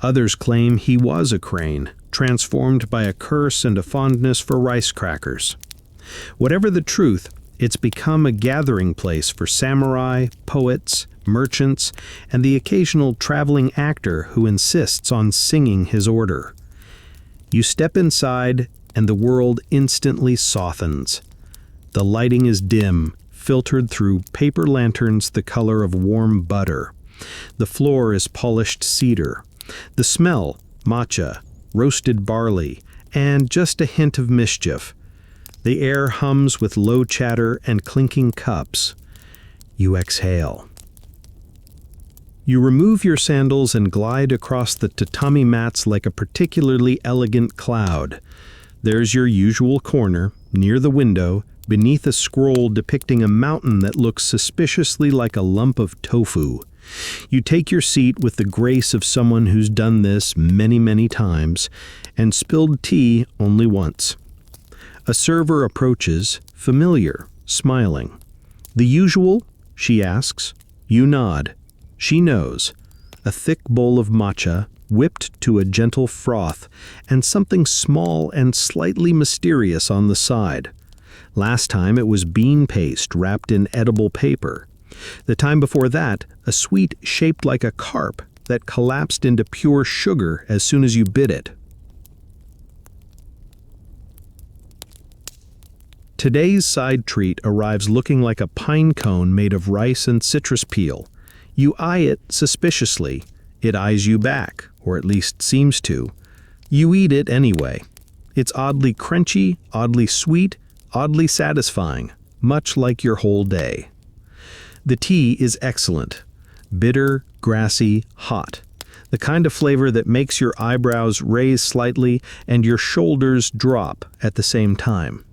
Others claim he was a crane, transformed by a curse and a fondness for rice crackers. Whatever the truth, it's become a gathering place for samurai, poets, merchants, and the occasional traveling actor who insists on singing his order. You step inside, and the world instantly softens. The lighting is dim, filtered through paper lanterns the color of warm butter. The floor is polished cedar. The smell, matcha, roasted barley, and just a hint of mischief. The air hums with low chatter and clinking cups. You exhale. You remove your sandals and glide across the tatami mats like a particularly elegant cloud. There's your usual corner, near the window, beneath a scroll depicting a mountain that looks suspiciously like a lump of tofu. You take your seat with the grace of someone who's done this many, many times, and spilled tea only once. A server approaches, familiar, smiling. "The usual?" she asks. You nod. She knows. A thick bowl of matcha, whipped to a gentle froth, and something small and slightly mysterious on the side. Last time it was bean paste wrapped in edible paper. The time before that, a sweet shaped like a carp that collapsed into pure sugar as soon as you bit it. Today's side treat arrives looking like a pine cone made of rice and citrus peel. You eye it suspiciously. It eyes you back, or at least seems to. You eat it anyway. It's oddly crunchy, oddly sweet, oddly satisfying, much like your whole day. The tea is excellent. Bitter, grassy, hot. The kind of flavor that makes your eyebrows raise slightly and your shoulders drop at the same time.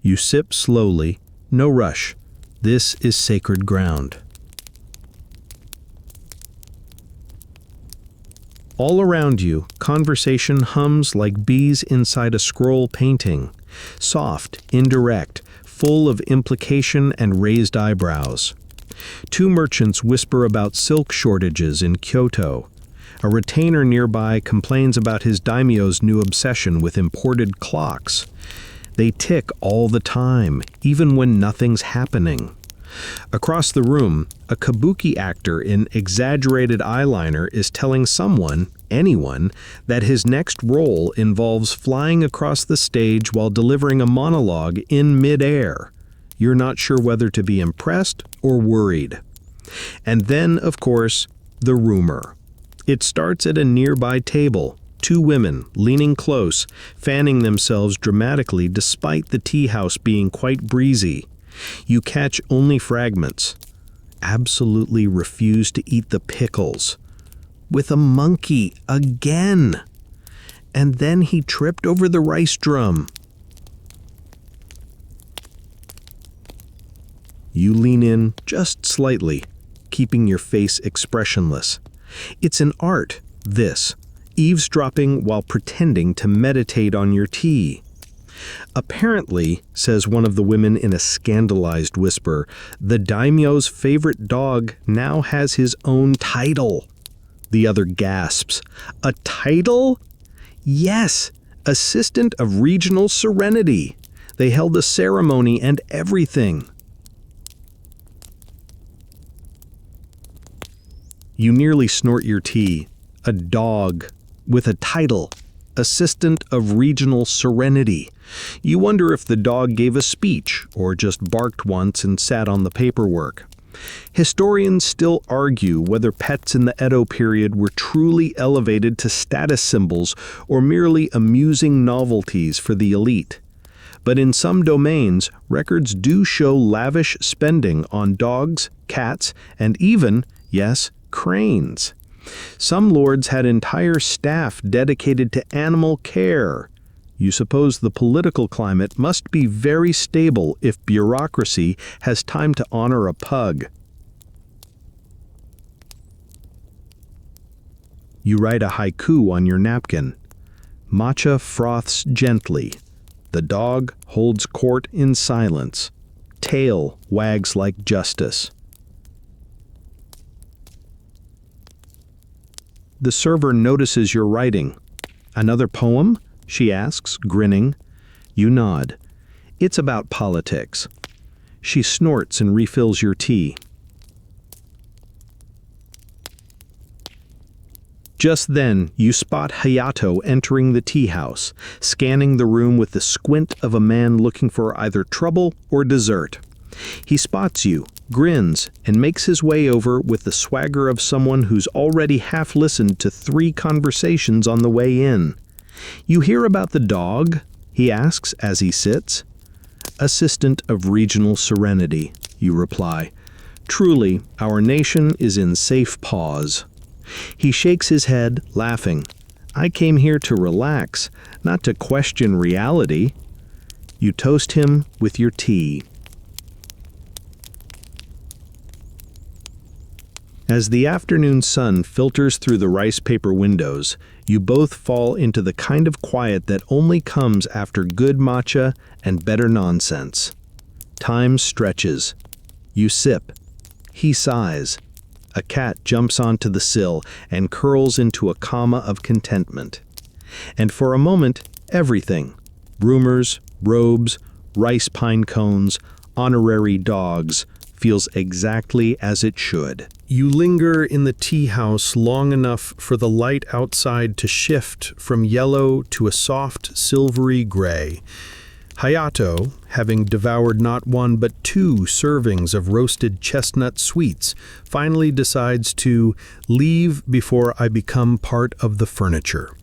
You sip slowly, no rush. This is sacred ground. All around you, conversation hums like bees inside a scroll painting. Soft, indirect, full of implication and raised eyebrows. Two merchants whisper about silk shortages in Kyoto. A retainer nearby complains about his daimyo's new obsession with imported clocks. They tick all the time, even when nothing's happening. Across the room, a kabuki actor in exaggerated eyeliner is telling someone, anyone, that his next role involves flying across the stage while delivering a monologue in mid-air. You're not sure whether to be impressed or worried. And then, of course, the rumor. It starts at a nearby table. Two women, leaning close, fanning themselves dramatically despite the tea house being quite breezy. You catch only fragments. Absolutely refuse to eat the pickles. With a monkey again. and then he tripped over the rice drum. You lean in just slightly, keeping your face expressionless. It's an art, this, eavesdropping while pretending to meditate on your tea. Apparently, says one of the women in a scandalized whisper, the daimyo's favorite dog now has his own title. The other gasps. A title? Yes, Assistant of Regional Serenity. They held a ceremony and everything. You nearly snort your tea. A dog with a title. Assistant of Regional Serenity. You wonder if the dog gave a speech or just barked once and sat on the paperwork. Historians still argue whether pets in the Edo period were truly elevated to status symbols or merely amusing novelties for the elite. But in some domains, records do show lavish spending on dogs, cats, and even, yes, cranes. Some lords had entire staff dedicated to animal care. You suppose the political climate must be very stable if bureaucracy has time to honor a pug. You write a haiku on your napkin. Matcha froths gently. The dog holds court in silence. Tail wags like justice. The server notices your writing. Another poem? She asks, grinning. You nod. It's about politics. She snorts and refills your tea. Just then, you spot Hayato entering the tea house, scanning the room with the squint of a man looking for either trouble or dessert. He spots you, grins, and makes his way over with the swagger of someone who's already half listened to 3 conversations on the way in. You hear about the dog? He asks as he sits. Assistant of Regional Serenity, you reply. Truly, our nation is in safe pause. He shakes his head, laughing. I came here to relax, not to question reality. You toast him with your tea. As the afternoon sun filters through the rice paper windows, you both fall into the kind of quiet that only comes after good matcha and better nonsense. Time stretches. You sip. He sighs. A cat jumps onto the sill and curls into a comma of contentment. And for a moment, everything, rumors, robes, rice pine cones, honorary dogs, feels exactly as it should. You linger in the tea house long enough for the light outside to shift from yellow to a soft, silvery gray. Hayato, having devoured not 1 but 2 servings of roasted chestnut sweets, finally decides to leave before I become part of the furniture.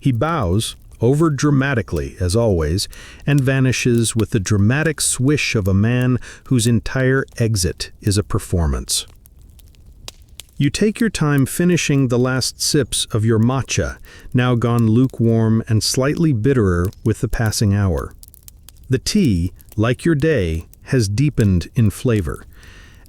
He bows, over-dramatically as always, and vanishes with the dramatic swish of a man whose entire exit is a performance. You take your time finishing the last sips of your matcha, now gone lukewarm and slightly bitterer with the passing hour. The tea, like your day, has deepened in flavor,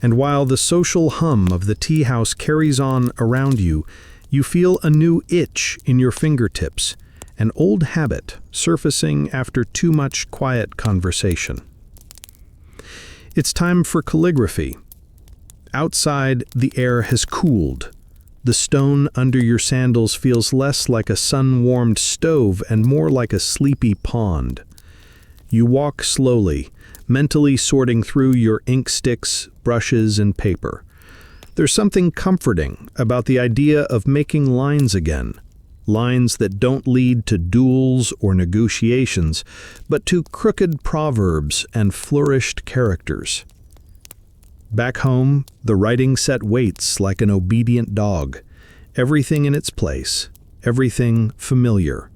and while the social hum of the tea house carries on around you, you feel a new itch in your fingertips, an old habit surfacing after too much quiet conversation. It's time for calligraphy. Outside, the air has cooled. The stone under your sandals feels less like a sun-warmed stove and more like a sleepy pond. You walk slowly, mentally sorting through your ink sticks, brushes, and paper. There's something comforting about the idea of making lines again, lines that don't lead to duels or negotiations, but to crooked proverbs and flourished characters. Back home, the writing set waits like an obedient dog, everything in its place, everything familiar.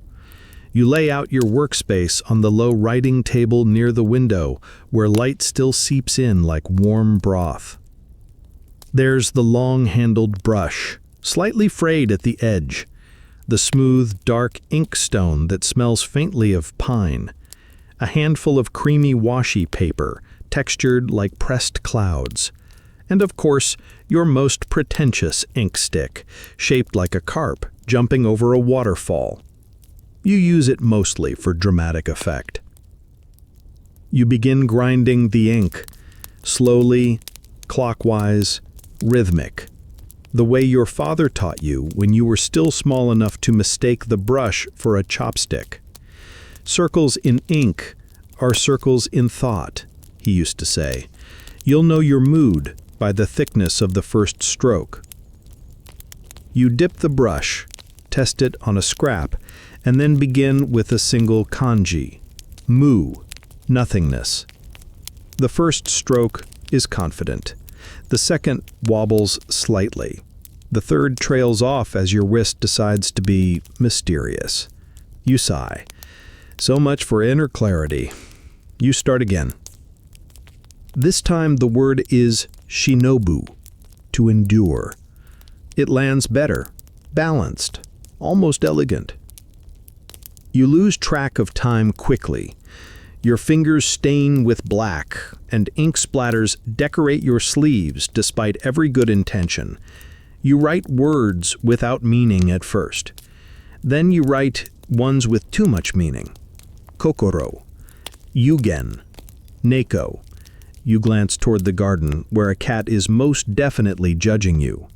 You lay out your workspace on the low writing table near the window, where light still seeps in like warm broth. There's the long-handled brush, slightly frayed at the edge. the smooth, dark inkstone that smells faintly of pine, a handful of creamy washi paper, textured like pressed clouds, and of course, your most pretentious ink stick, shaped like a carp jumping over a waterfall. You use it mostly for dramatic effect. You begin grinding the ink, slowly, clockwise, rhythmic, the way your father taught you when you were still small enough to mistake the brush for a chopstick. Circles in ink are circles in thought, he used to say. You'll know your mood by the thickness of the first stroke. You dip the brush, test it on a scrap, and then begin with a single kanji, mu, nothingness. The first stroke is confident. The second wobbles slightly. The third trails off as your wrist decides to be mysterious. You sigh. So much for inner clarity. You start again. This time the word is shinobu, to endure. It lands better, balanced, almost elegant. You lose track of time quickly. Your fingers stain with black, and ink splatters decorate your sleeves despite every good intention. You write words without meaning at first. Then you write ones with too much meaning. Kokoro, yugen, neko. You glance toward the garden, where a cat is most definitely judging you.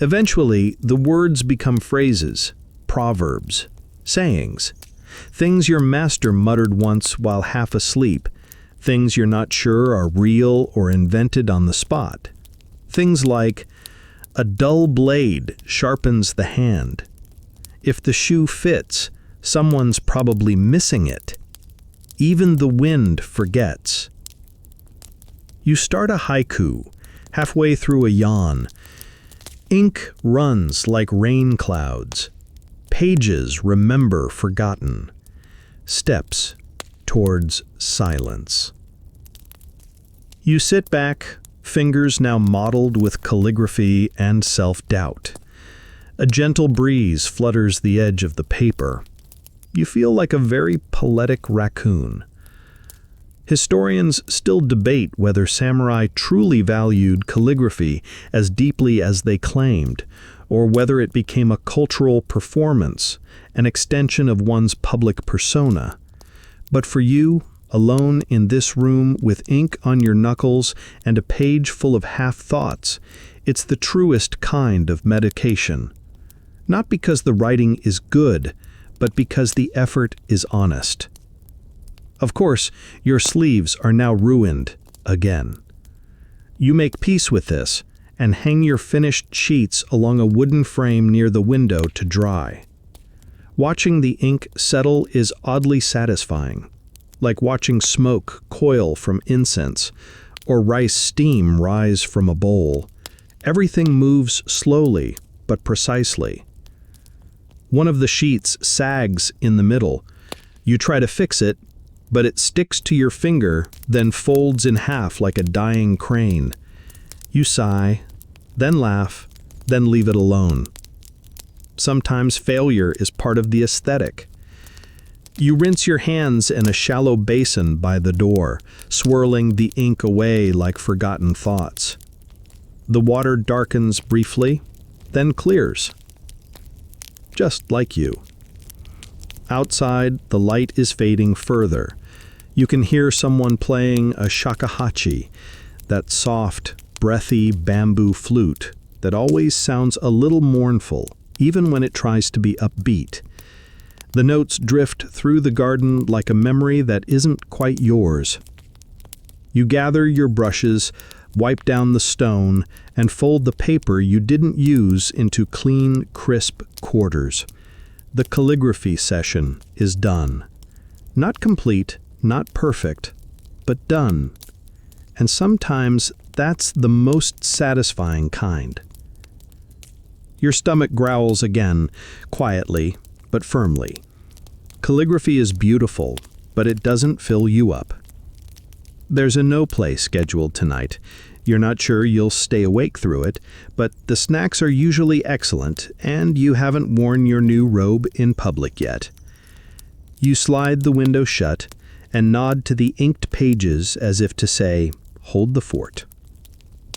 Eventually, the words become phrases, proverbs, sayings. Things your master muttered once while half asleep. Things you're not sure are real or invented on the spot. Things like, a dull blade sharpens the hand. If the shoe fits, someone's probably missing it. Even the wind forgets. You start a haiku, halfway through a yawn. Ink runs like rain clouds. Pages remember forgotten. Steps towards silence. You sit back, fingers now mottled with calligraphy and self-doubt. A gentle breeze flutters the edge of the paper. You feel like a very poetic raccoon. Historians still debate whether samurai truly valued calligraphy as deeply as they claimed, or whether it became a cultural performance, an extension of one's public persona. But for you, alone in this room with ink on your knuckles and a page full of half-thoughts, it's the truest kind of medication. Not because the writing is good, but because the effort is honest. Of course, your sleeves are now ruined again. You make peace with this and hang your finished sheets along a wooden frame near the window to dry. Watching the ink settle is oddly satisfying, like watching smoke coil from incense or rice steam rise from a bowl. Everything moves slowly but precisely. One of the sheets sags in the middle. You try to fix it, but it sticks to your finger, then folds in half like a dying crane. You sigh, then laugh, then leave it alone. Sometimes failure is part of the aesthetic. You rinse your hands in a shallow basin by the door, swirling the ink away like forgotten thoughts. The water darkens briefly, then clears. Just like you. Outside, the light is fading further. You can hear someone playing a shakuhachi, that soft, breathy bamboo flute that always sounds a little mournful, even when it tries to be upbeat. The notes drift through the garden like a memory that isn't quite yours. You gather your brushes, wipe down the stone, and fold the paper you didn't use into clean, crisp quarters. The calligraphy session is done. Not complete, not perfect, but done. And sometimes that's the most satisfying kind. Your stomach growls again, quietly, but firmly. Calligraphy is beautiful, but it doesn't fill you up. There's a no play scheduled tonight. You're not sure you'll stay awake through it, but the snacks are usually excellent, and you haven't worn your new robe in public yet. You slide the window shut and nod to the inked pages as if to say, "Hold the fort."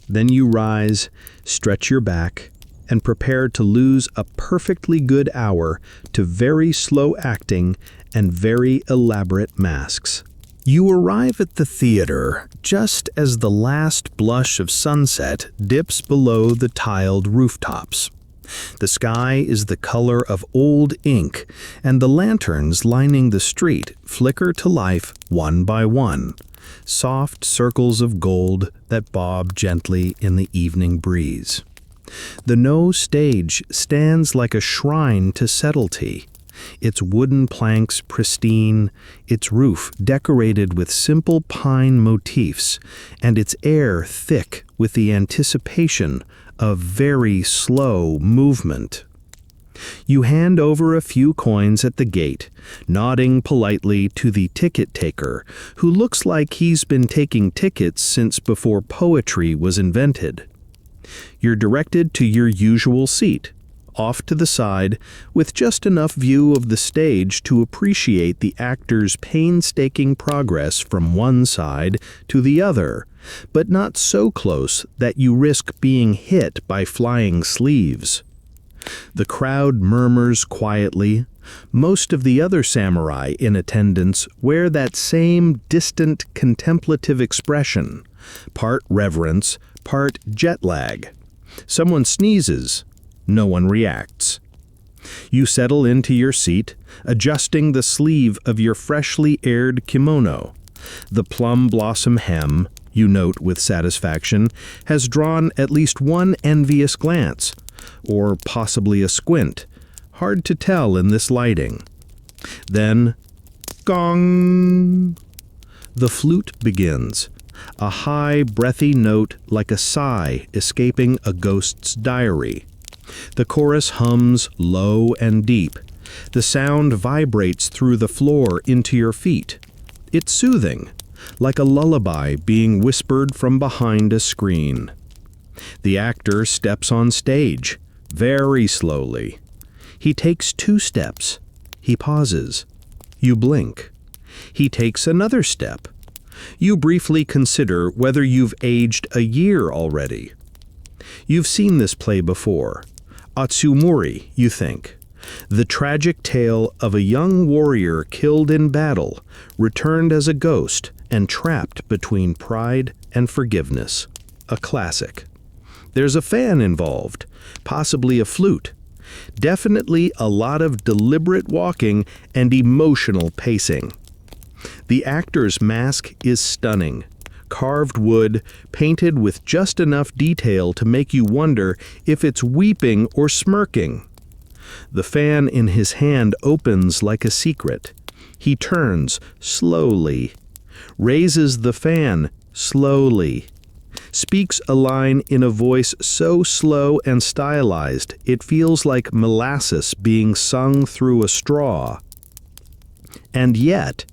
Then you rise, stretch your back, and prepare to lose a perfectly good hour to very slow acting and very elaborate masks. You arrive at the theater just as the last blush of sunset dips below the tiled rooftops. The sky is the color of old ink, and the lanterns lining the street flicker to life one by one, soft circles of gold that bob gently in the evening breeze. The No stage stands like a shrine to subtlety, its wooden planks pristine, its roof decorated with simple pine motifs, and its air thick with the anticipation of very slow movement. You hand over a few coins at the gate, nodding politely to the ticket taker, who looks like he's been taking tickets since before poetry was invented. You're directed to your usual seat, off to the side, with just enough view of the stage to appreciate the actor's painstaking progress from one side to the other, but not so close that you risk being hit by flying sleeves. The crowd murmurs quietly. Most of the other samurai in attendance wear that same distant, contemplative expression, part reverence, part jet lag. Someone sneezes. No one reacts. You settle into your seat, adjusting the sleeve of your freshly aired kimono. The plum blossom hem, you note with satisfaction, has drawn at least one envious glance, or possibly a squint, hard to tell in this lighting. Then, gong! The flute begins, a high, breathy note like a sigh escaping a ghost's diary. The chorus hums low and deep. The sound vibrates through the floor into your feet. It's soothing, like a lullaby being whispered from behind a screen. The actor steps on stage, very slowly. He takes 2 steps. He pauses. You blink. He takes another step. You briefly consider whether you've aged a year already. You've seen this play before. Atsumori, you think. The tragic tale of a young warrior killed in battle, returned as a ghost, and trapped between pride and forgiveness. A classic. There's a fan involved, possibly a flute. Definitely a lot of deliberate walking and emotional pacing. The actor's mask is stunning. Carved wood, painted with just enough detail to make you wonder if it's weeping or smirking. The fan in his hand opens like a secret. He turns slowly, raises the fan slowly, speaks a line in a voice so slow and stylized it feels like molasses being sung through a straw. And yet,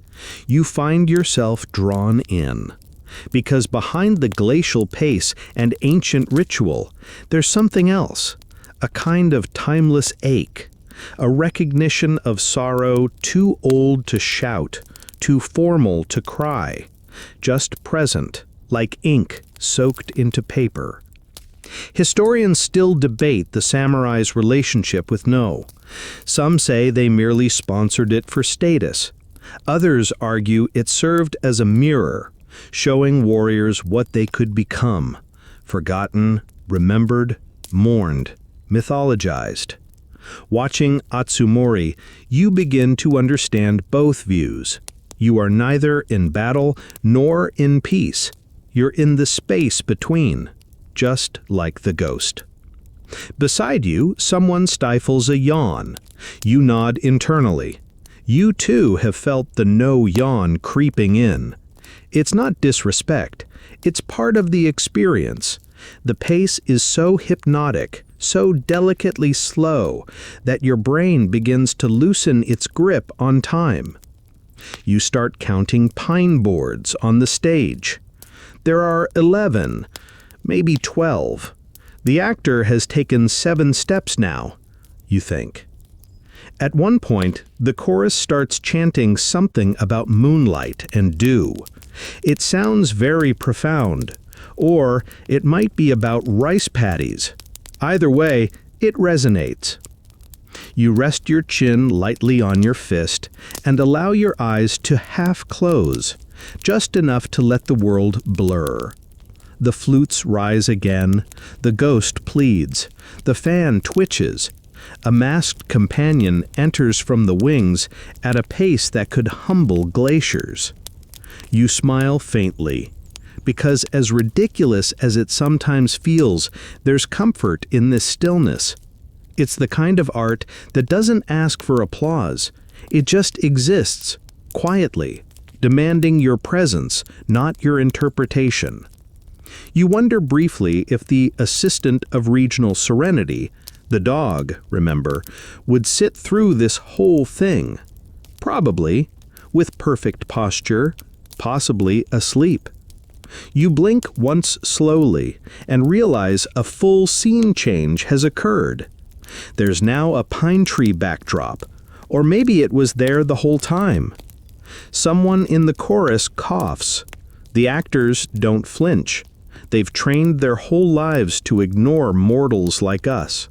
you find yourself drawn in. Because behind the glacial pace and ancient ritual, there's something else, a kind of timeless ache, a recognition of sorrow too old to shout, too formal to cry, just present, like ink soaked into paper. Historians still debate the samurai's relationship with No. Some say they merely sponsored it for status. Others argue it served as a mirror, showing warriors what they could become, forgotten, remembered, mourned, mythologized. Watching Atsumori, you begin to understand both views. You are neither in battle nor in peace. You're in the space between, just like the ghost. Beside you, someone stifles a yawn. You nod internally. You too have felt the No yawn creeping in. It's not disrespect. It's part of the experience. The pace is so hypnotic, so delicately slow, that your brain begins to loosen its grip on time. You start counting pine boards on the stage. There are 11, maybe 12. The actor has taken 7 steps now, you think. At one point, the chorus starts chanting something about moonlight and dew. It sounds very profound, or it might be about rice paddies. Either way, it resonates. You rest your chin lightly on your fist and allow your eyes to half close, just enough to let the world blur. The flutes rise again, the ghost pleads, the fan twitches. A masked companion enters from the wings at a pace that could humble glaciers. You smile faintly, because as ridiculous as it sometimes feels, there's comfort in this stillness. It's the kind of art that doesn't ask for applause. It just exists, quietly, demanding your presence, not your interpretation. You wonder briefly if the assistant of regional serenity, the dog, remember, would sit through this whole thing. Probably, with perfect posture, possibly asleep. You blink once slowly and realize a full scene change has occurred. There's now a pine tree backdrop, or maybe it was there the whole time. Someone in the chorus coughs. The actors don't flinch. They've trained their whole lives to ignore mortals like us.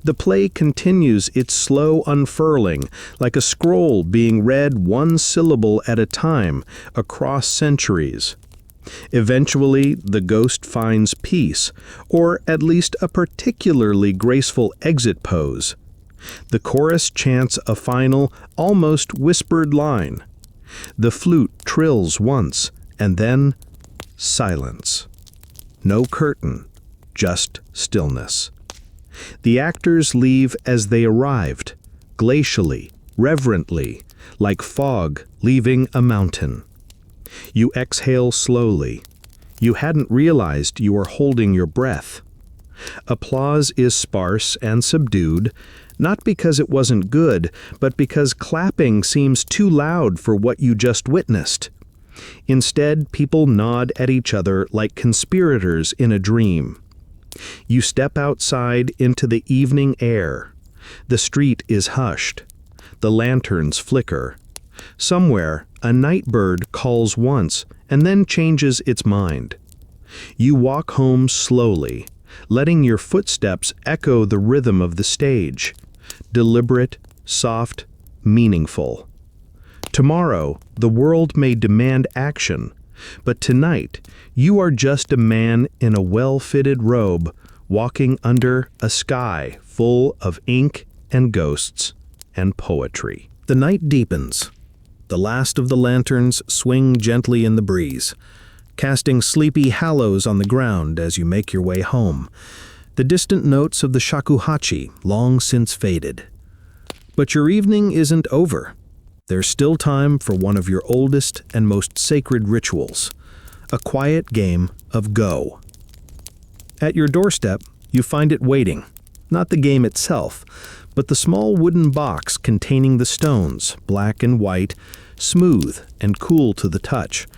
The play continues its slow unfurling, like a scroll being read one syllable at a time across centuries. Eventually, the ghost finds peace, or at least a particularly graceful exit pose. The chorus chants a final, almost whispered line. The flute trills once, and then silence. No curtain, just stillness. The actors leave as they arrived, glacially, reverently, like fog leaving a mountain. You exhale slowly. You hadn't realized you were holding your breath. Applause is sparse and subdued, not because it wasn't good, but because clapping seems too loud for what you just witnessed. Instead, people nod at each other like conspirators in a dream. You step outside into the evening air. The street is hushed. The lanterns flicker. Somewhere, a night bird calls once and then changes its mind. You walk home slowly, letting your footsteps echo the rhythm of the stage. Deliberate, soft, meaningful. Tomorrow, the world may demand action, but tonight, you are just a man in a well-fitted robe, walking under a sky full of ink and ghosts and poetry. The night deepens. The last of the lanterns swing gently in the breeze, casting sleepy halos on the ground as you make your way home. The distant notes of the shakuhachi long since faded. But your evening isn't over. There's still time for one of your oldest and most sacred rituals, a quiet game of Go. At your doorstep, you find it waiting, not the game itself, but the small wooden box containing the stones, black and white, smooth and cool to the touch.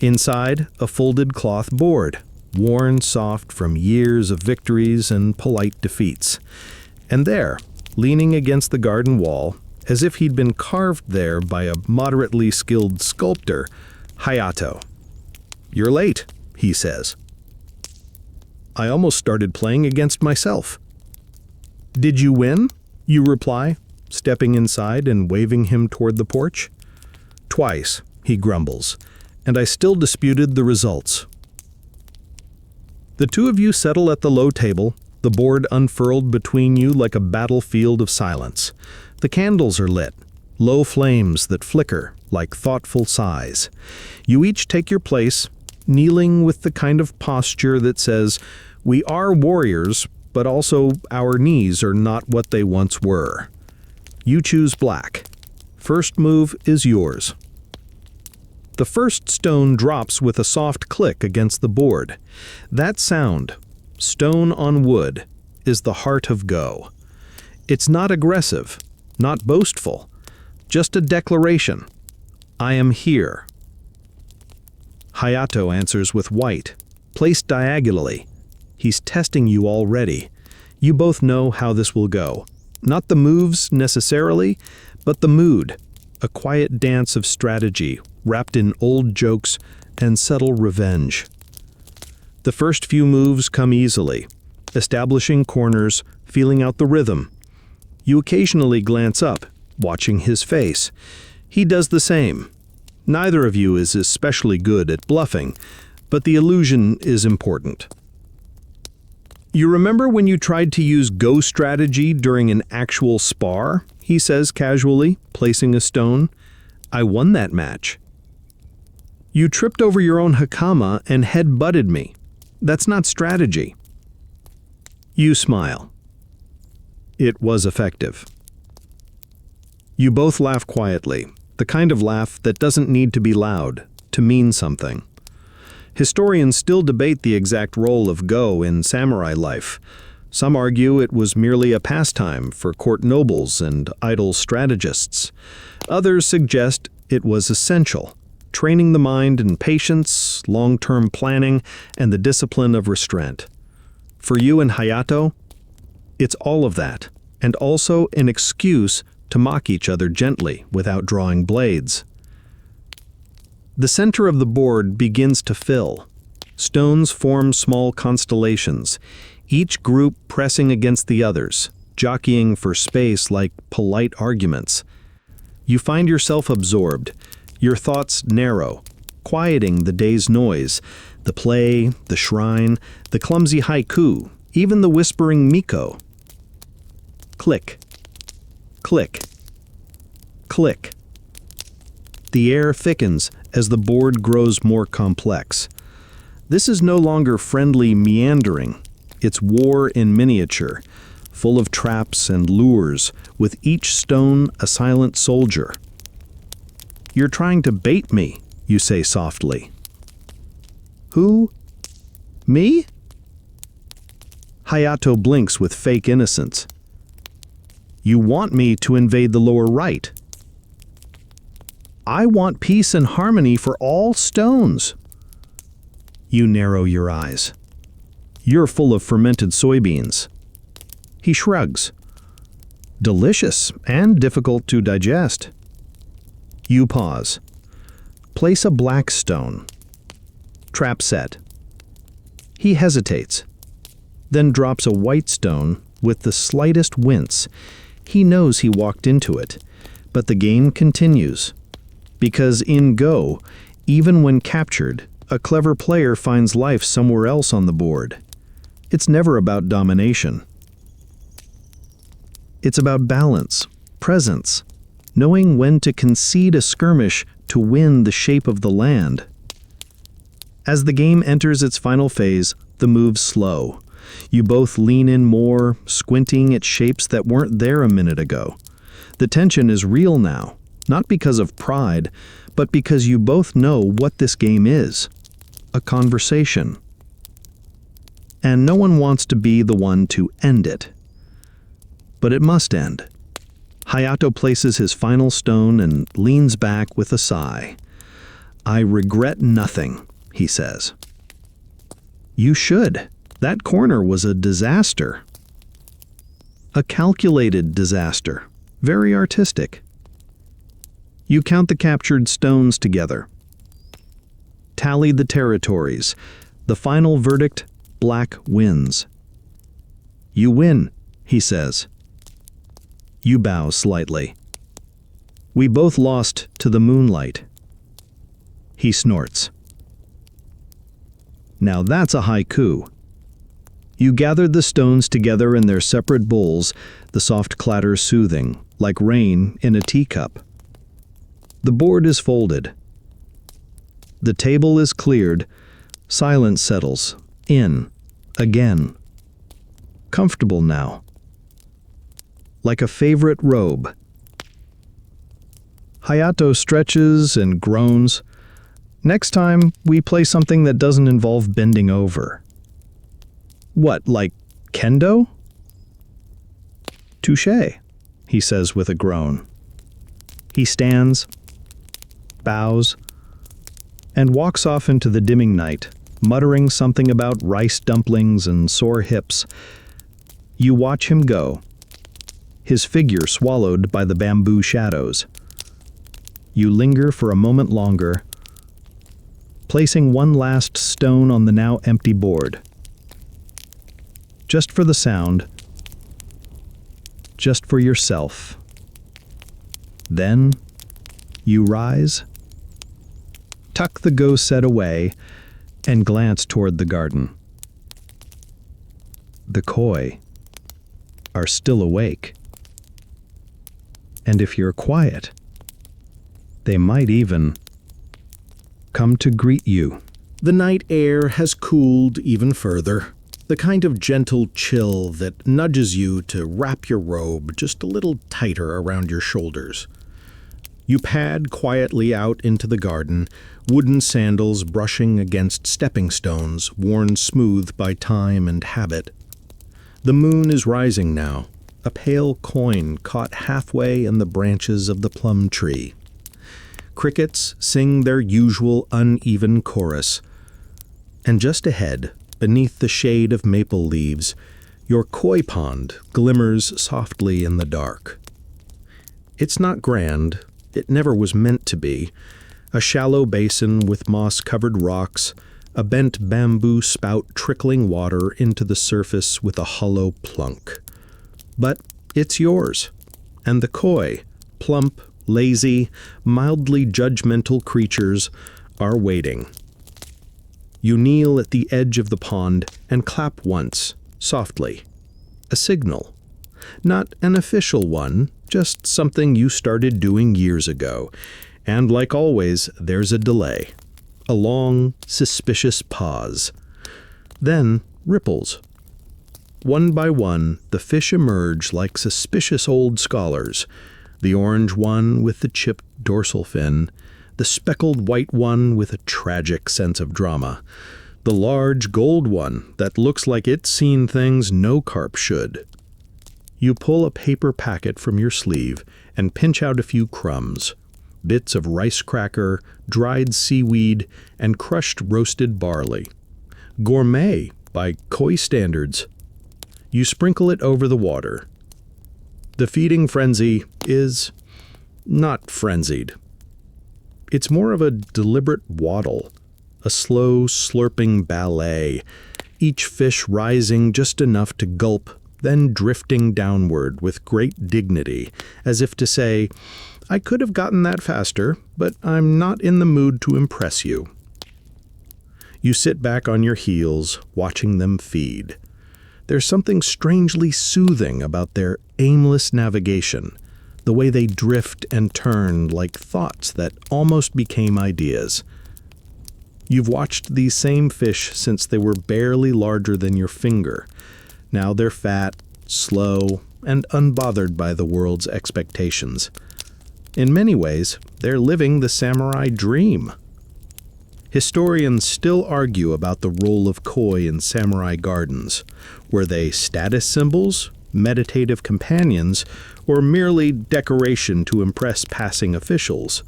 Inside, a folded cloth board, worn soft from years of victories and polite defeats. And there, leaning against the garden wall, as if he'd been carved there by a moderately skilled sculptor, Hayato. "You're late," he says. "I almost started playing against myself." "Did you win?" you reply, stepping inside and waving him toward the porch. "Twice," he grumbles, "and I still disputed the results." The two of you settle at the low table, the board unfurled between you like a battlefield of silence. The candles are lit, low flames that flicker like thoughtful sighs. You each take your place, kneeling with the kind of posture that says, "We are warriors, but also our knees are not what they once were." You choose black. First move is yours. The first stone drops with a soft click against the board. That sound, stone on wood, is the heart of Go. It's not aggressive, not boastful, just a declaration. I am here. Hayato answers with white, placed diagonally. He's testing you already. You both know how this will go. Not the moves necessarily, but the mood. A quiet dance of strategy, wrapped in old jokes and subtle revenge. The first few moves come easily, establishing corners, feeling out the rhythm. You occasionally glance up, watching his face. He does the same. Neither of you is especially good at bluffing, but the illusion is important. You remember when you tried to use go strategy during an actual spar? He says casually, placing a stone. I won that match. You tripped over your own hakama and head-butted me. That's not strategy. You smile. It was effective. You both laugh quietly, the kind of laugh that doesn't need to be loud, to mean something. Historians still debate the exact role of go in samurai life. Some argue it was merely a pastime for court nobles and idle strategists. Others suggest it was essential, training the mind in patience, long-term planning, and the discipline of restraint. For you and Hayato, it's all of that, and also an excuse to mock each other gently without drawing blades. The center of the board begins to fill. Stones form small constellations, each group pressing against the others, jockeying for space like polite arguments. You find yourself absorbed, your thoughts narrow, quieting the day's noise, the play, the shrine, the clumsy haiku, even the whispering miko. Click, click, click. The air thickens as the board grows more complex. This is no longer friendly meandering. It's war in miniature, full of traps and lures, with each stone a silent soldier. You're trying to bait me, you say softly. Who? Me? Hayato blinks with fake innocence. You want me to invade the lower right. I want peace and harmony for all stones. You narrow your eyes. You're full of fermented soybeans. He shrugs. Delicious and difficult to digest. You pause. Place a black stone. Trap set. He hesitates, then drops a white stone with the slightest wince. He knows he walked into it, but the game continues. Because in Go, even when captured, a clever player finds life somewhere else on the board. It's never about domination. It's about balance, presence, knowing when to concede a skirmish to win the shape of the land. As the game enters its final phase, the moves slow. You both lean in more, squinting at shapes that weren't there a minute ago. The tension is real now, not because of pride, but because you both know what this game is. A conversation. And no one wants to be the one to end it. But it must end. Hayato places his final stone and leans back with a sigh. I regret nothing, he says. You should. That corner was a disaster. A calculated disaster. Very artistic. You count the captured stones together. Tally the territories. The final verdict, black wins. You win, he says. You bow slightly. We both lost to the moonlight. He snorts. Now that's a haiku. You gathered the stones together in their separate bowls, the soft clatter soothing, like rain in a teacup. The board is folded. The table is cleared. Silence settles. In. Again. Comfortable now. Like a favorite robe. Hayato stretches and groans. Next time, we play something that doesn't involve bending over. What, like kendo? Touché, he says with a groan. He stands, bows, and walks off into the dimming night, muttering something about rice dumplings and sore hips. You watch him go, his figure swallowed by the bamboo shadows. You linger for a moment longer, placing one last stone on the now empty board. Just for the sound, just for yourself. Then you rise, tuck the go set away, and glance toward the garden. The koi are still awake. And if you're quiet, they might even come to greet you. The night air has cooled even further, the kind of gentle chill that nudges you to wrap your robe just a little tighter around your shoulders. You pad quietly out into the garden, wooden sandals brushing against stepping stones worn smooth by time and habit. The moon is rising now, a pale coin caught halfway in the branches of the plum tree. Crickets sing their usual uneven chorus, and just ahead, beneath the shade of maple leaves, your koi pond glimmers softly in the dark. It's not grand, it never was meant to be, a shallow basin with moss-covered rocks, a bent bamboo spout trickling water into the surface with a hollow plunk. But it's yours, and the koi, plump, lazy, mildly judgmental creatures, are waiting. You kneel at the edge of the pond and clap once, softly. A signal. Not an official one, just something you started doing years ago. And like always, there's a delay. A long, suspicious pause. Then ripples. One by one, the fish emerge like suspicious old scholars. The orange one with the chipped dorsal fin, the speckled white one with a tragic sense of drama, the large gold one that looks like it's seen things no carp should. You pull a paper packet from your sleeve and pinch out a few crumbs, bits of rice cracker, dried seaweed, and crushed roasted barley. Gourmet by koi standards. You sprinkle it over the water. The feeding frenzy is not frenzied. It's more of a deliberate waddle, a slow, slurping ballet, each fish rising just enough to gulp, then drifting downward with great dignity, as if to say, I could have gotten that faster, but I'm not in the mood to impress you. You sit back on your heels, watching them feed. There's something strangely soothing about their aimless navigation, the way they drift and turn like thoughts that almost became ideas. You've watched these same fish since they were barely larger than your finger. Now they're fat, slow, and unbothered by the world's expectations. In many ways, they're living the samurai dream. Historians still argue about the role of koi in samurai gardens. Were they status symbols, meditative companions, or merely decoration to impress passing officials?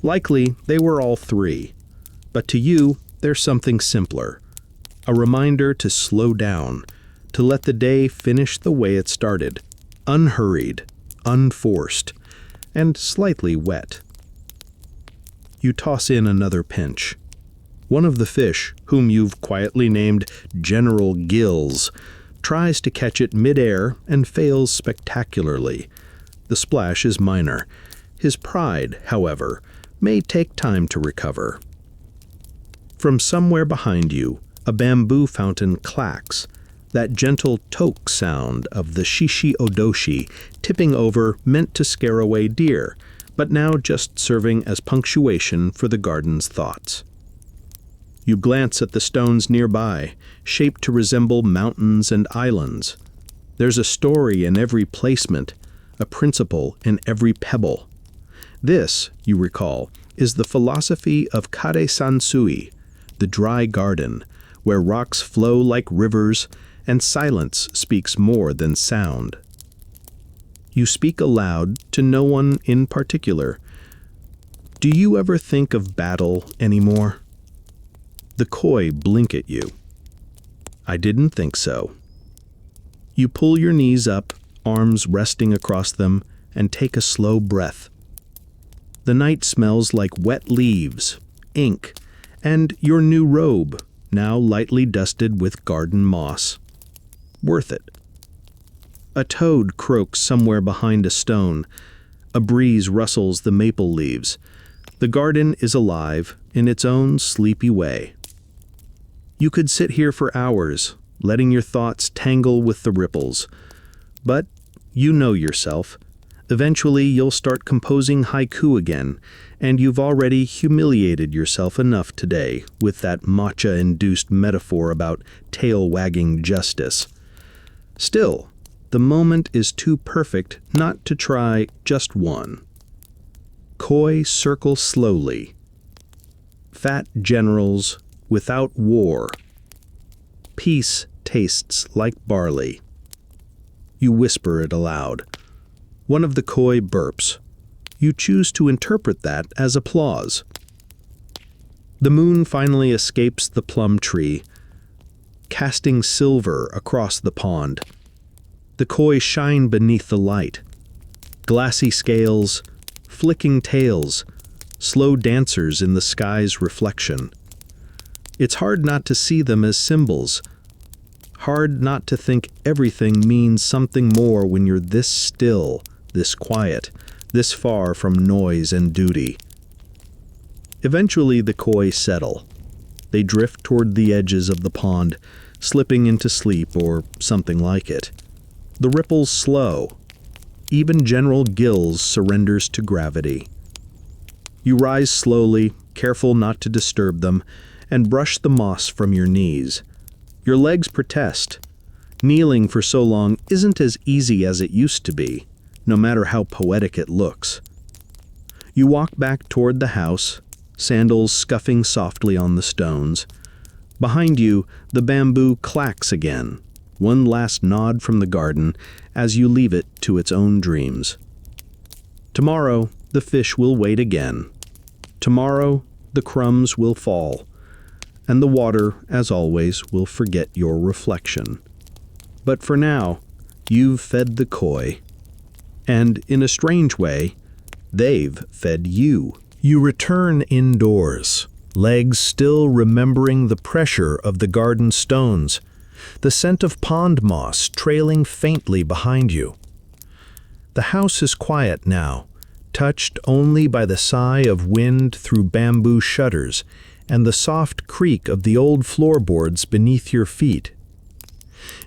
Likely, they were all three. But to you, they're something simpler. A reminder to slow down, to let the day finish the way it started, unhurried, unforced, and slightly wet. You toss in another pinch. One of the fish, whom you've quietly named General Gills, tries to catch it midair and fails spectacularly. The splash is minor. His pride, however, may take time to recover. From somewhere behind you, a bamboo fountain clacks, that gentle toke sound of the shishi odoshi tipping over meant to scare away deer, but now just serving as punctuation for the garden's thoughts. You glance at the stones nearby, shaped to resemble mountains and islands. There's a story in every placement, a principle in every pebble. This, you recall, is the philosophy of Kare Sansui, the dry garden, where rocks flow like rivers and silence speaks more than sound. You speak aloud to no one in particular. Do you ever think of battle anymore? The koi blink at you. I didn't think so. You pull your knees up, arms resting across them, and take a slow breath. The night smells like wet leaves, ink, and your new robe, now lightly dusted with garden moss. Worth it. A toad croaks somewhere behind a stone. A breeze rustles the maple leaves. The garden is alive in its own sleepy way. You could sit here for hours, letting your thoughts tangle with the ripples. But you know yourself. Eventually you'll start composing haiku again, and you've already humiliated yourself enough today with that matcha-induced metaphor about tail-wagging justice. Still, the moment is too perfect not to try just one. Koi circle slowly. Fat generals without war. Peace tastes like barley. You whisper it aloud. One of the koi burps. You choose to interpret that as applause. The moon finally escapes the plum tree, casting silver across the pond. The koi shine beneath the light. Glassy scales, flicking tails, slow dancers in the sky's reflection. It's hard not to see them as symbols. Hard not to think everything means something more when you're this still, this quiet, this far from noise and duty. Eventually the koi settle. They drift toward the edges of the pond, slipping into sleep or something like it. The ripples slow. Even General Gills surrenders to gravity. You rise slowly, careful not to disturb them, and brush the moss from your knees. Your legs protest. Kneeling for so long isn't as easy as it used to be, no matter how poetic it looks. You walk back toward the house, sandals scuffing softly on the stones. Behind you, the bamboo clacks again, one last nod from the garden as you leave it to its own dreams. Tomorrow, the fish will wait again. Tomorrow, the crumbs will fall, and the water, as always, will forget your reflection. But for now, you've fed the koi, and in a strange way, they've fed you. You return indoors, legs still remembering the pressure of the garden stones, the scent of pond moss trailing faintly behind you. The house is quiet now, touched only by the sigh of wind through bamboo shutters and the soft creak of the old floorboards beneath your feet.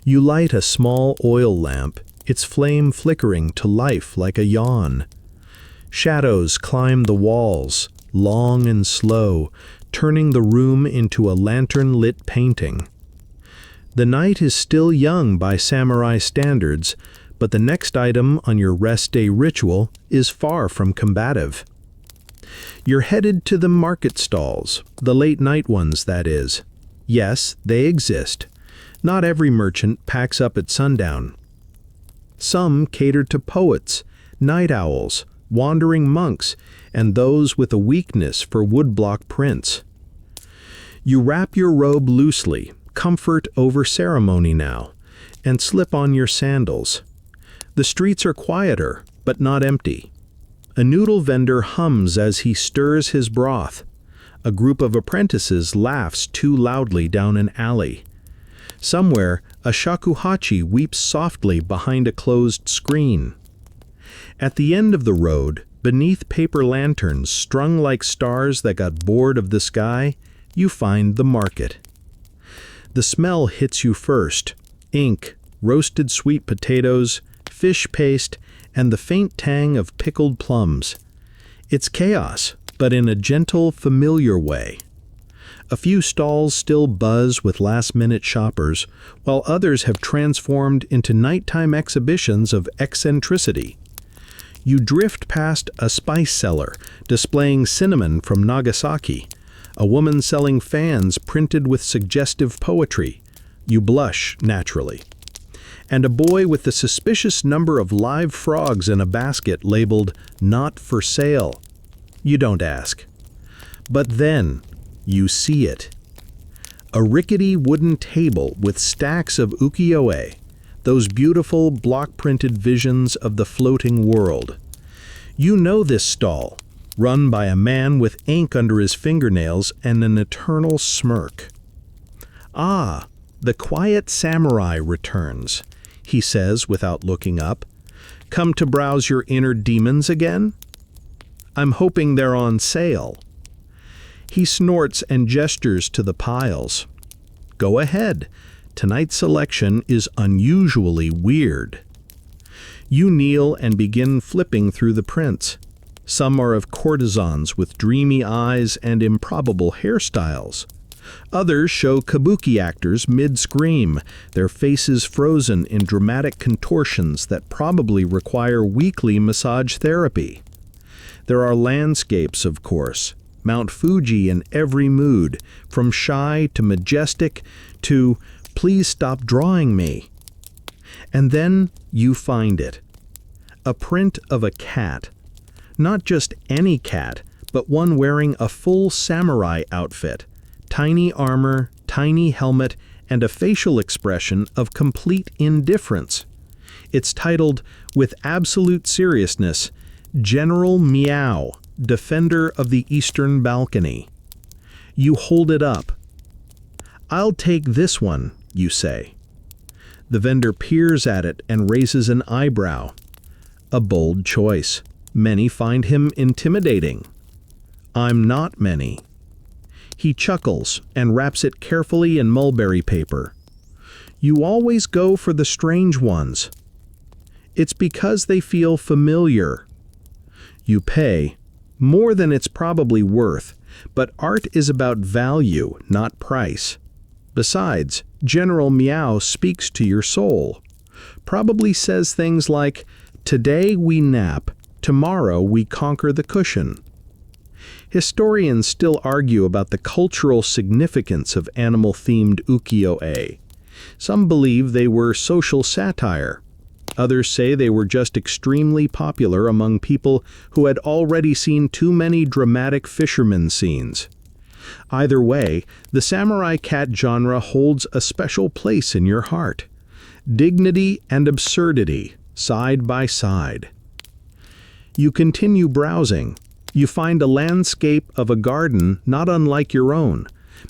You light a small oil lamp, its flame flickering to life like a yawn. Shadows climb the walls, long and slow, turning the room into a lantern-lit painting. The night is still young by samurai standards, but the next item on your rest day ritual is far from combative. You're headed to the market stalls, the late-night ones, that is. Yes, they exist. Not every merchant packs up at sundown. Some cater to poets, night owls, wandering monks, and those with a weakness for woodblock prints. You wrap your robe loosely, comfort over ceremony now, and slip on your sandals. The streets are quieter, but not empty. A noodle vendor hums as he stirs his broth. A group of apprentices laughs too loudly down an alley. Somewhere, a shakuhachi weeps softly behind a closed screen. At the end of the road, beneath paper lanterns strung like stars that got bored of the sky, you find the market. The smell hits you first: ink, roasted sweet potatoes, fish paste, and the faint tang of pickled plums. It's chaos, but in a gentle, familiar way. A few stalls still buzz with last-minute shoppers, while others have transformed into nighttime exhibitions of eccentricity. You drift past a spice seller displaying cinnamon from Nagasaki, a woman selling fans printed with suggestive poetry. You blush, naturally. And a boy with the suspicious number of live frogs in a basket labeled "Not for Sale." You don't ask. But then, you see it. A rickety wooden table with stacks of ukiyo-e, those beautiful block-printed visions of the floating world. You know this stall, run by a man with ink under his fingernails and an eternal smirk. "Ah, the quiet samurai returns," he says without looking up. "Come to browse your inner demons again? I'm hoping they're on sale." He snorts and gestures to the piles. "Go ahead. Tonight's selection is unusually weird." You kneel and begin flipping through the prints. Some are of courtesans with dreamy eyes and improbable hairstyles. Others show kabuki actors mid-scream, their faces frozen in dramatic contortions that probably require weekly massage therapy. There are landscapes, of course, Mount Fuji in every mood, from shy to majestic to "please stop drawing me." And then you find it. A print of a cat. Not just any cat, but one wearing a full samurai outfit. Tiny armor, tiny helmet, and a facial expression of complete indifference. It's titled, with absolute seriousness, "General Meow, Defender of the Eastern Balcony." You hold it up. "I'll take this one," you say. The vendor peers at it and raises an eyebrow. A bold choice. Many find him intimidating. I'm not many. He chuckles and wraps it carefully in mulberry paper. "You always go for the strange ones." "It's because they feel familiar." You pay, more than it's probably worth, but art is about value, not price. Besides, General Meow speaks to your soul. Probably says things like, "Today we nap, tomorrow we conquer the cushion." Historians still argue about the cultural significance of animal-themed ukiyo-e. Some believe they were social satire. Others say they were just extremely popular among people who had already seen too many dramatic fisherman scenes. Either way, the samurai cat genre holds a special place in your heart. Dignity and absurdity, side by side. You continue browsing. You find a landscape of a garden not unlike your own,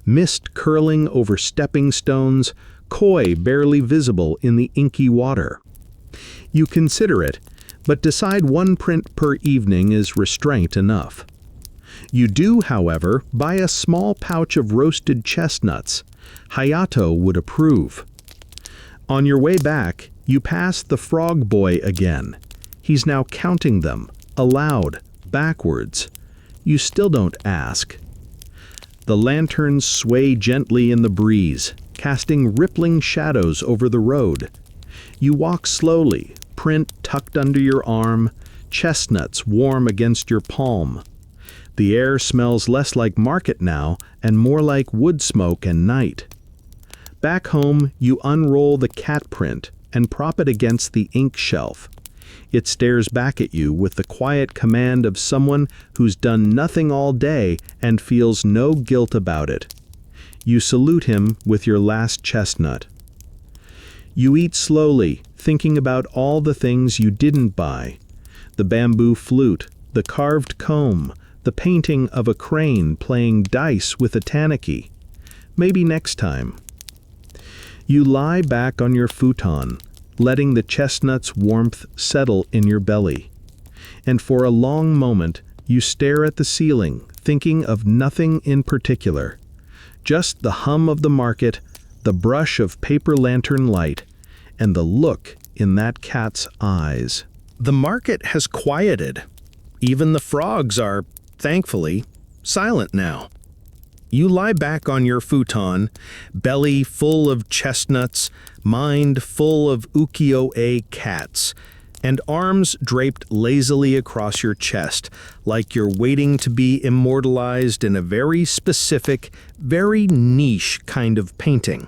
mist curling over stepping stones, koi barely visible in the inky water. You consider it, but decide one print per evening is restraint enough. You do, however, buy a small pouch of roasted chestnuts. Hayato would approve. On your way back, you pass the frog boy again. He's now counting them, aloud, backwards. You still don't ask. The lanterns sway gently in the breeze, casting rippling shadows over the road. You walk slowly, print tucked under your arm, chestnuts warm against your palm. The air smells less like market now and more like wood smoke and night. Back home, you unroll the cat print and prop it against the ink shelf. It stares back at you with the quiet command of someone who's done nothing all day and feels no guilt about it. You salute him with your last chestnut. You eat slowly, thinking about all the things you didn't buy. The bamboo flute, the carved comb, the painting of a crane playing dice with a tanuki. Maybe next time. You lie back on your futon, letting the chestnut's warmth settle in your belly. And for a long moment, you stare at the ceiling, thinking of nothing in particular. Just the hum of the market, the brush of paper lantern light, and the look in that cat's eyes. The market has quieted. Even the frogs are, thankfully, silent now. You lie back on your futon, belly full of chestnuts, mind full of ukiyo-e cats, and arms draped lazily across your chest, like you're waiting to be immortalized in a very specific, very niche kind of painting.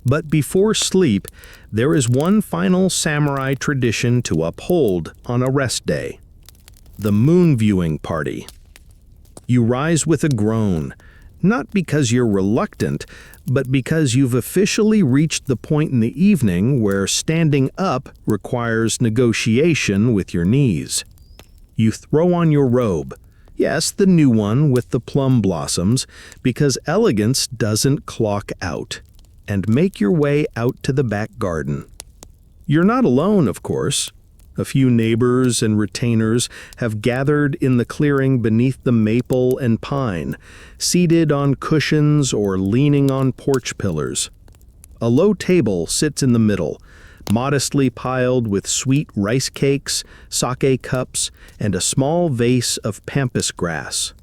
But before sleep, there is one final samurai tradition to uphold on a rest day: the moon viewing party. You rise with a groan. Not because you're reluctant, but because you've officially reached the point in the evening where standing up requires negotiation with your knees. You throw on your robe, yes, the new one with the plum blossoms, because elegance doesn't clock out, and make your way out to the back garden. You're not alone, of course. A few neighbors and retainers have gathered in the clearing beneath the maple and pine, seated on cushions or leaning on porch pillars. A low table sits in the middle, modestly piled with sweet rice cakes, sake cups, and a small vase of pampas grass.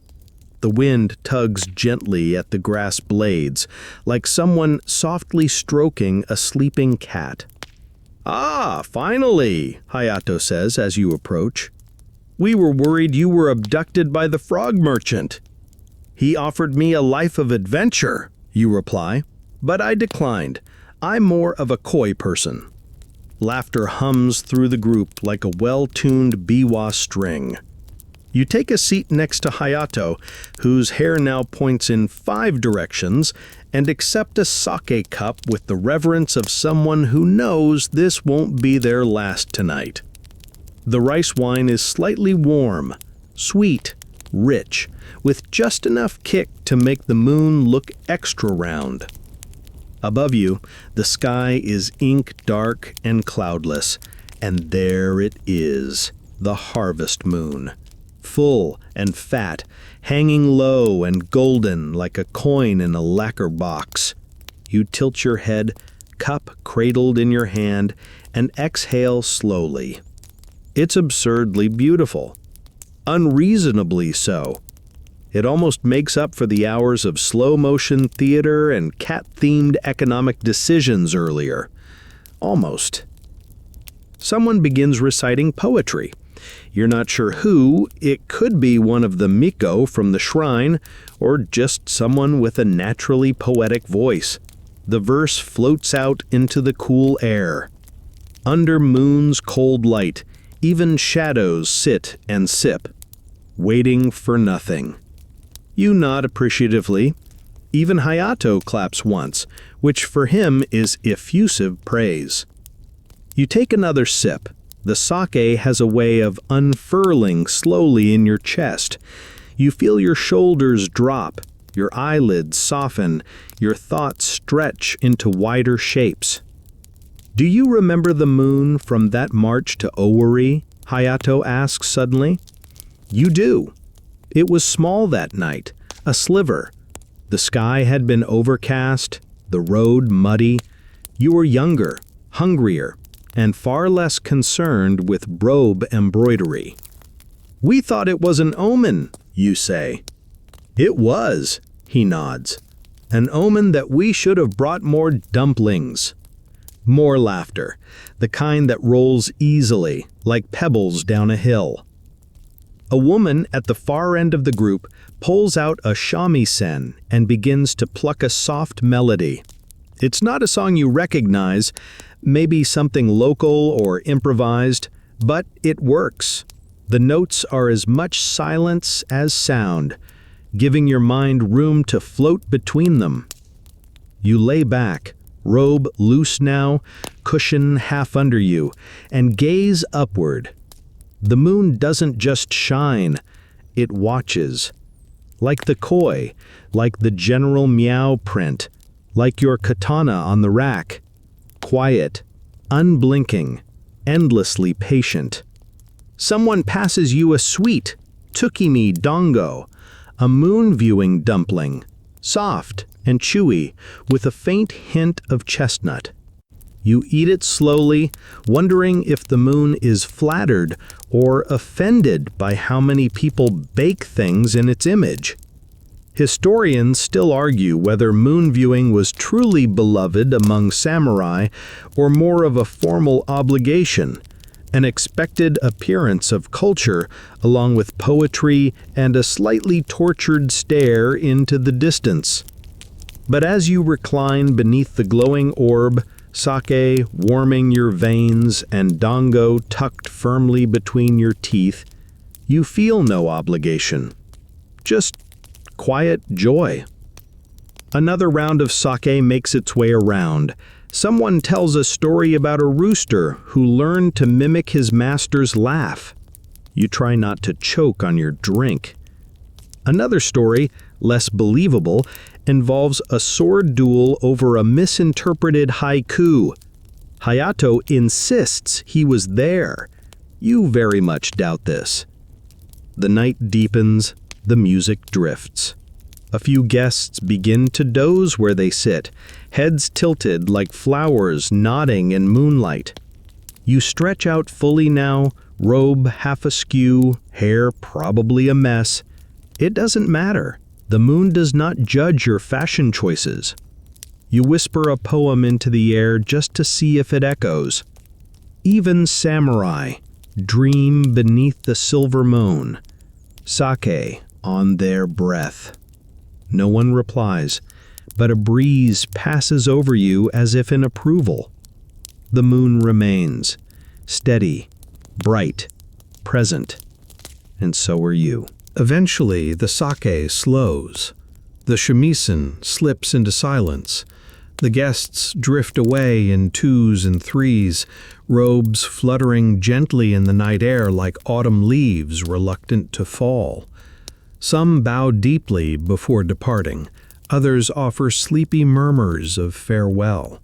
The wind tugs gently at the grass blades, like someone softly stroking a sleeping cat. "Ah, finally," Hayato says as you approach. "We were worried you were abducted by the frog merchant." "He offered me a life of adventure," you reply, "but I declined. I'm more of a coy person." Laughter hums through the group like a well-tuned biwa string. You take a seat next to Hayato, whose hair now points in 5 directions, and accept a sake cup with the reverence of someone who knows this won't be their last tonight. The rice wine is slightly warm, sweet, rich, with just enough kick to make the moon look extra round. Above you, the sky is ink dark and cloudless, and there it is, the harvest moon. Full and fat, hanging low and golden like a coin in a lacquer box. You tilt your head, cup cradled in your hand, and exhale slowly. It's absurdly beautiful. Unreasonably so. It almost makes up for the hours of slow-motion theater and cat-themed economic decisions earlier. Almost. Someone begins reciting poetry. You're not sure who. It could be one of the miko from the shrine, or just someone with a naturally poetic voice. The verse floats out into the cool air. Under moon's cold light, even shadows sit and sip, waiting for nothing. You nod appreciatively. Even Hayato claps once, which for him is effusive praise. You take another sip. The sake has a way of unfurling slowly in your chest. You feel your shoulders drop, your eyelids soften, your thoughts stretch into wider shapes. "Do you remember the moon from that march to Owari?" Hayato asks suddenly. You do. It was small that night, a sliver. The sky had been overcast, the road muddy. You were younger, hungrier, and far less concerned with robe embroidery. "We thought it was an omen," you say. "It was," he nods. "An omen that we should have brought more dumplings." More laughter, the kind that rolls easily, like pebbles down a hill. A woman at the far end of the group pulls out a shamisen and begins to pluck a soft melody. It's not a song you recognize, maybe something local or improvised, but it works. The notes are as much silence as sound, giving your mind room to float between them. You lay back, robe loose now, cushion half under you, and gaze upward. The moon doesn't just shine, it watches. Like the koi, like the general meow print, like your katana on the rack. Quiet, unblinking, endlessly patient. Someone passes you a sweet, tsukimi dango, a moon-viewing dumpling, soft and chewy, with a faint hint of chestnut. You eat it slowly, wondering if the moon is flattered or offended by how many people bake things in its image. Historians still argue whether moon viewing was truly beloved among samurai or more of a formal obligation, an expected appearance of culture along with poetry and a slightly tortured stare into the distance. But as you recline beneath the glowing orb, sake warming your veins and dango tucked firmly between your teeth, you feel no obligation. Just quiet joy. Another round of sake makes its way around. Someone tells a story about a rooster who learned to mimic his master's laugh. You try not to choke on your drink. Another story, less believable, involves a sword duel over a misinterpreted haiku. Hayato insists he was there. You very much doubt this. The night deepens, the music drifts. A few guests begin to doze where they sit, heads tilted like flowers nodding in moonlight. You stretch out fully now, robe half askew, hair probably a mess. It doesn't matter. The moon does not judge your fashion choices. You whisper a poem into the air just to see if it echoes. Even samurai dream beneath the silver moon, sake on their breath. No one replies, but a breeze passes over you as if in approval. The moon remains, steady, bright, present, and so are you. Eventually, the sake slows. The shamisen slips into silence. The guests drift away in twos and threes, robes fluttering gently in the night air like autumn leaves reluctant to fall. Some bow deeply before departing. Others offer sleepy murmurs of farewell.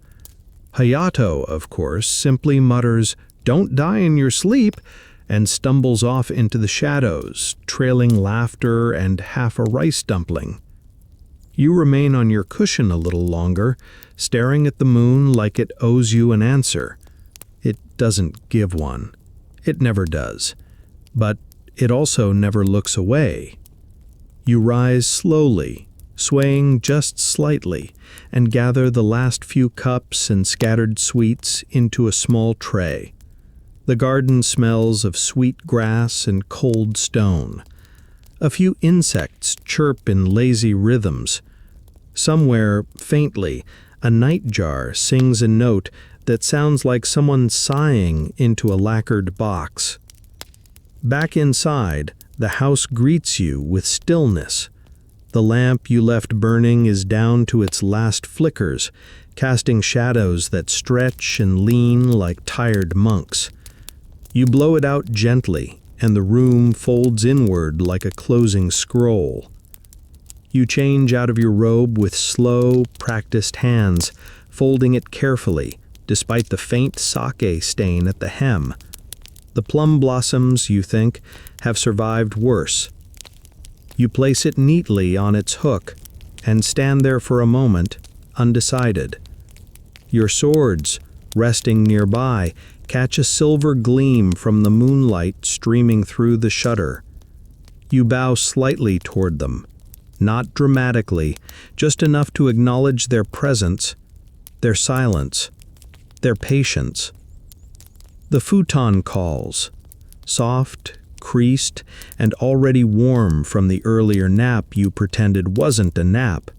Hayato, of course, simply mutters, "Don't die in your sleep," and stumbles off into the shadows, trailing laughter and half a rice dumpling. You remain on your cushion a little longer, staring at the moon like it owes you an answer. It doesn't give one. It never does. But it also never looks away. You rise slowly, swaying just slightly, and gather the last few cups and scattered sweets into a small tray. The garden smells of sweet grass and cold stone. A few insects chirp in lazy rhythms. Somewhere, faintly, a nightjar sings a note that sounds like someone sighing into a lacquered box. Back inside, the house greets you with stillness. The lamp you left burning is down to its last flickers, casting shadows that stretch and lean like tired monks. You blow it out gently, and the room folds inward like a closing scroll. You change out of your robe with slow, practiced hands, folding it carefully, despite the faint sake stain at the hem. The plum blossoms, you think, have survived worse. You place it neatly on its hook and stand there for a moment, undecided. Your swords, resting nearby, catch a silver gleam from the moonlight streaming through the shutter. You bow slightly toward them, not dramatically, just enough to acknowledge their presence, their silence, their patience. The futon calls, soft, creased, and already warm from the earlier nap you pretended wasn't a nap.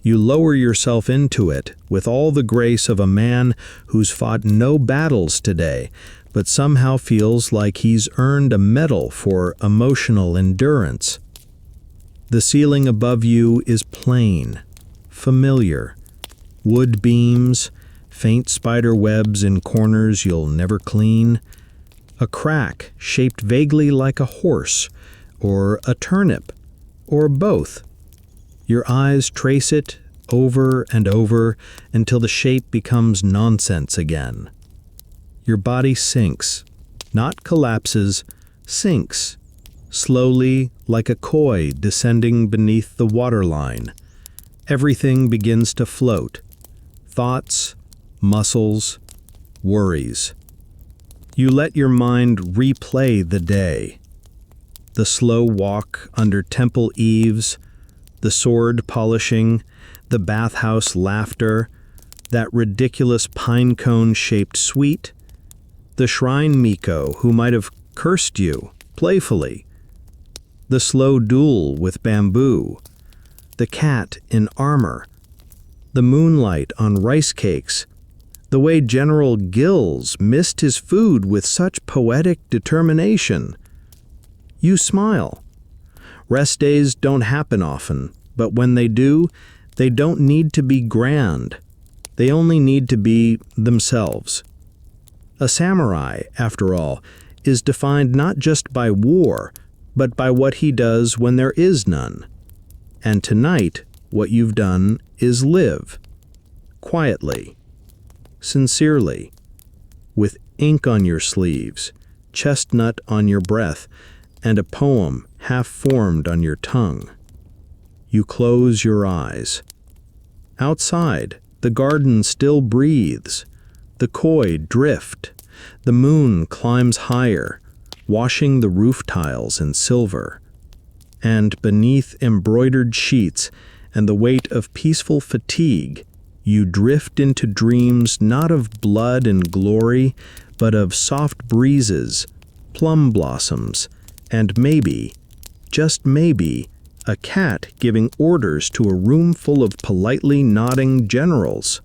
You lower yourself into it with all the grace of a man who's fought no battles today, but somehow feels like he's earned a medal for emotional endurance. The ceiling above you is plain, familiar. Wood beams, faint spider webs in corners you'll never clean. A crack shaped vaguely like a horse, or a turnip, or both. Your eyes trace it over and over until the shape becomes nonsense again. Your body sinks, not collapses, sinks, slowly like a koi descending beneath the waterline. Everything begins to float. Thoughts, muscles, worries. You let your mind replay the day. The slow walk under temple eaves, the sword polishing, the bathhouse laughter, that ridiculous pine cone-shaped sweet, the shrine Miko who might have cursed you, playfully, the slow duel with bamboo, the cat in armor, the moonlight on rice cakes, the way General Gills missed his food with such poetic determination. You smile. Rest days don't happen often, but when they do, They don't need to be grand. They only need to be themselves. A samurai, after all, is defined not just by war, but by what he does when there is none. And tonight, what you've done is live. Quietly. Sincerely. With ink on your sleeves, chestnut on your breath, and a poem half-formed on your tongue. You close your eyes. Outside, the garden still breathes. The koi drift. The moon climbs higher, washing the roof tiles in silver. And beneath embroidered sheets and the weight of peaceful fatigue, you drift into dreams not of blood and glory, but of soft breezes, plum blossoms, and maybe, just maybe, a cat giving orders to a room full of politely nodding generals.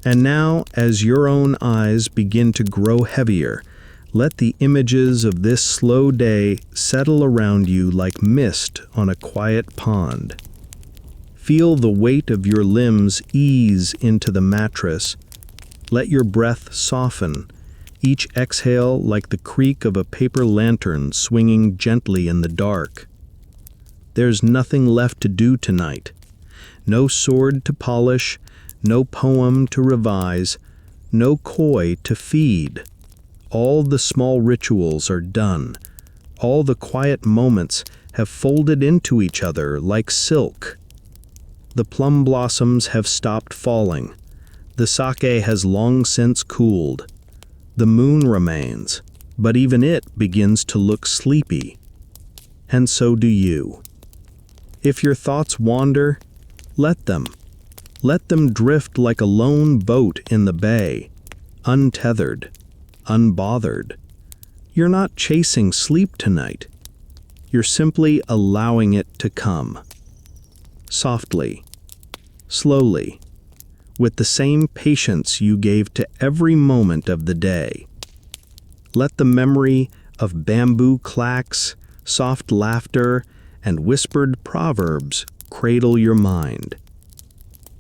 And now, as your own eyes begin to grow heavier, let the images of this slow day settle around you like mist on a quiet pond. Feel the weight of your limbs ease into the mattress. Let your breath soften, each exhale like the creak of a paper lantern swinging gently in the dark. There's nothing left to do tonight. No sword to polish, no poem to revise, no koi to feed. All the small rituals are done. All the quiet moments have folded into each other like silk. The plum blossoms have stopped falling. The sake has long since cooled. The moon remains, but even it begins to look sleepy. And so do you. If your thoughts wander, let them. Let them drift like a lone boat in the bay, untethered, unbothered. You're not chasing sleep tonight. You're simply allowing it to come. Softly, slowly, with the same patience you gave to every moment of the day. Let the memory of bamboo clacks, soft laughter, and whispered proverbs cradle your mind.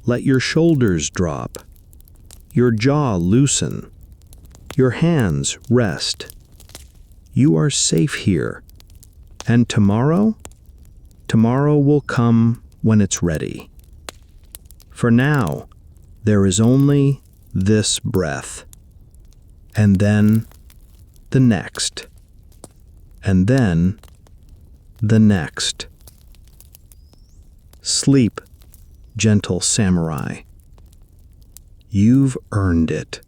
Let your shoulders drop, your jaw loosen, your hands rest. You are safe here, and tomorrow will come when it's ready. For now, there is only this breath, and then the next, and then the next. Sleep, gentle samurai. You've earned it.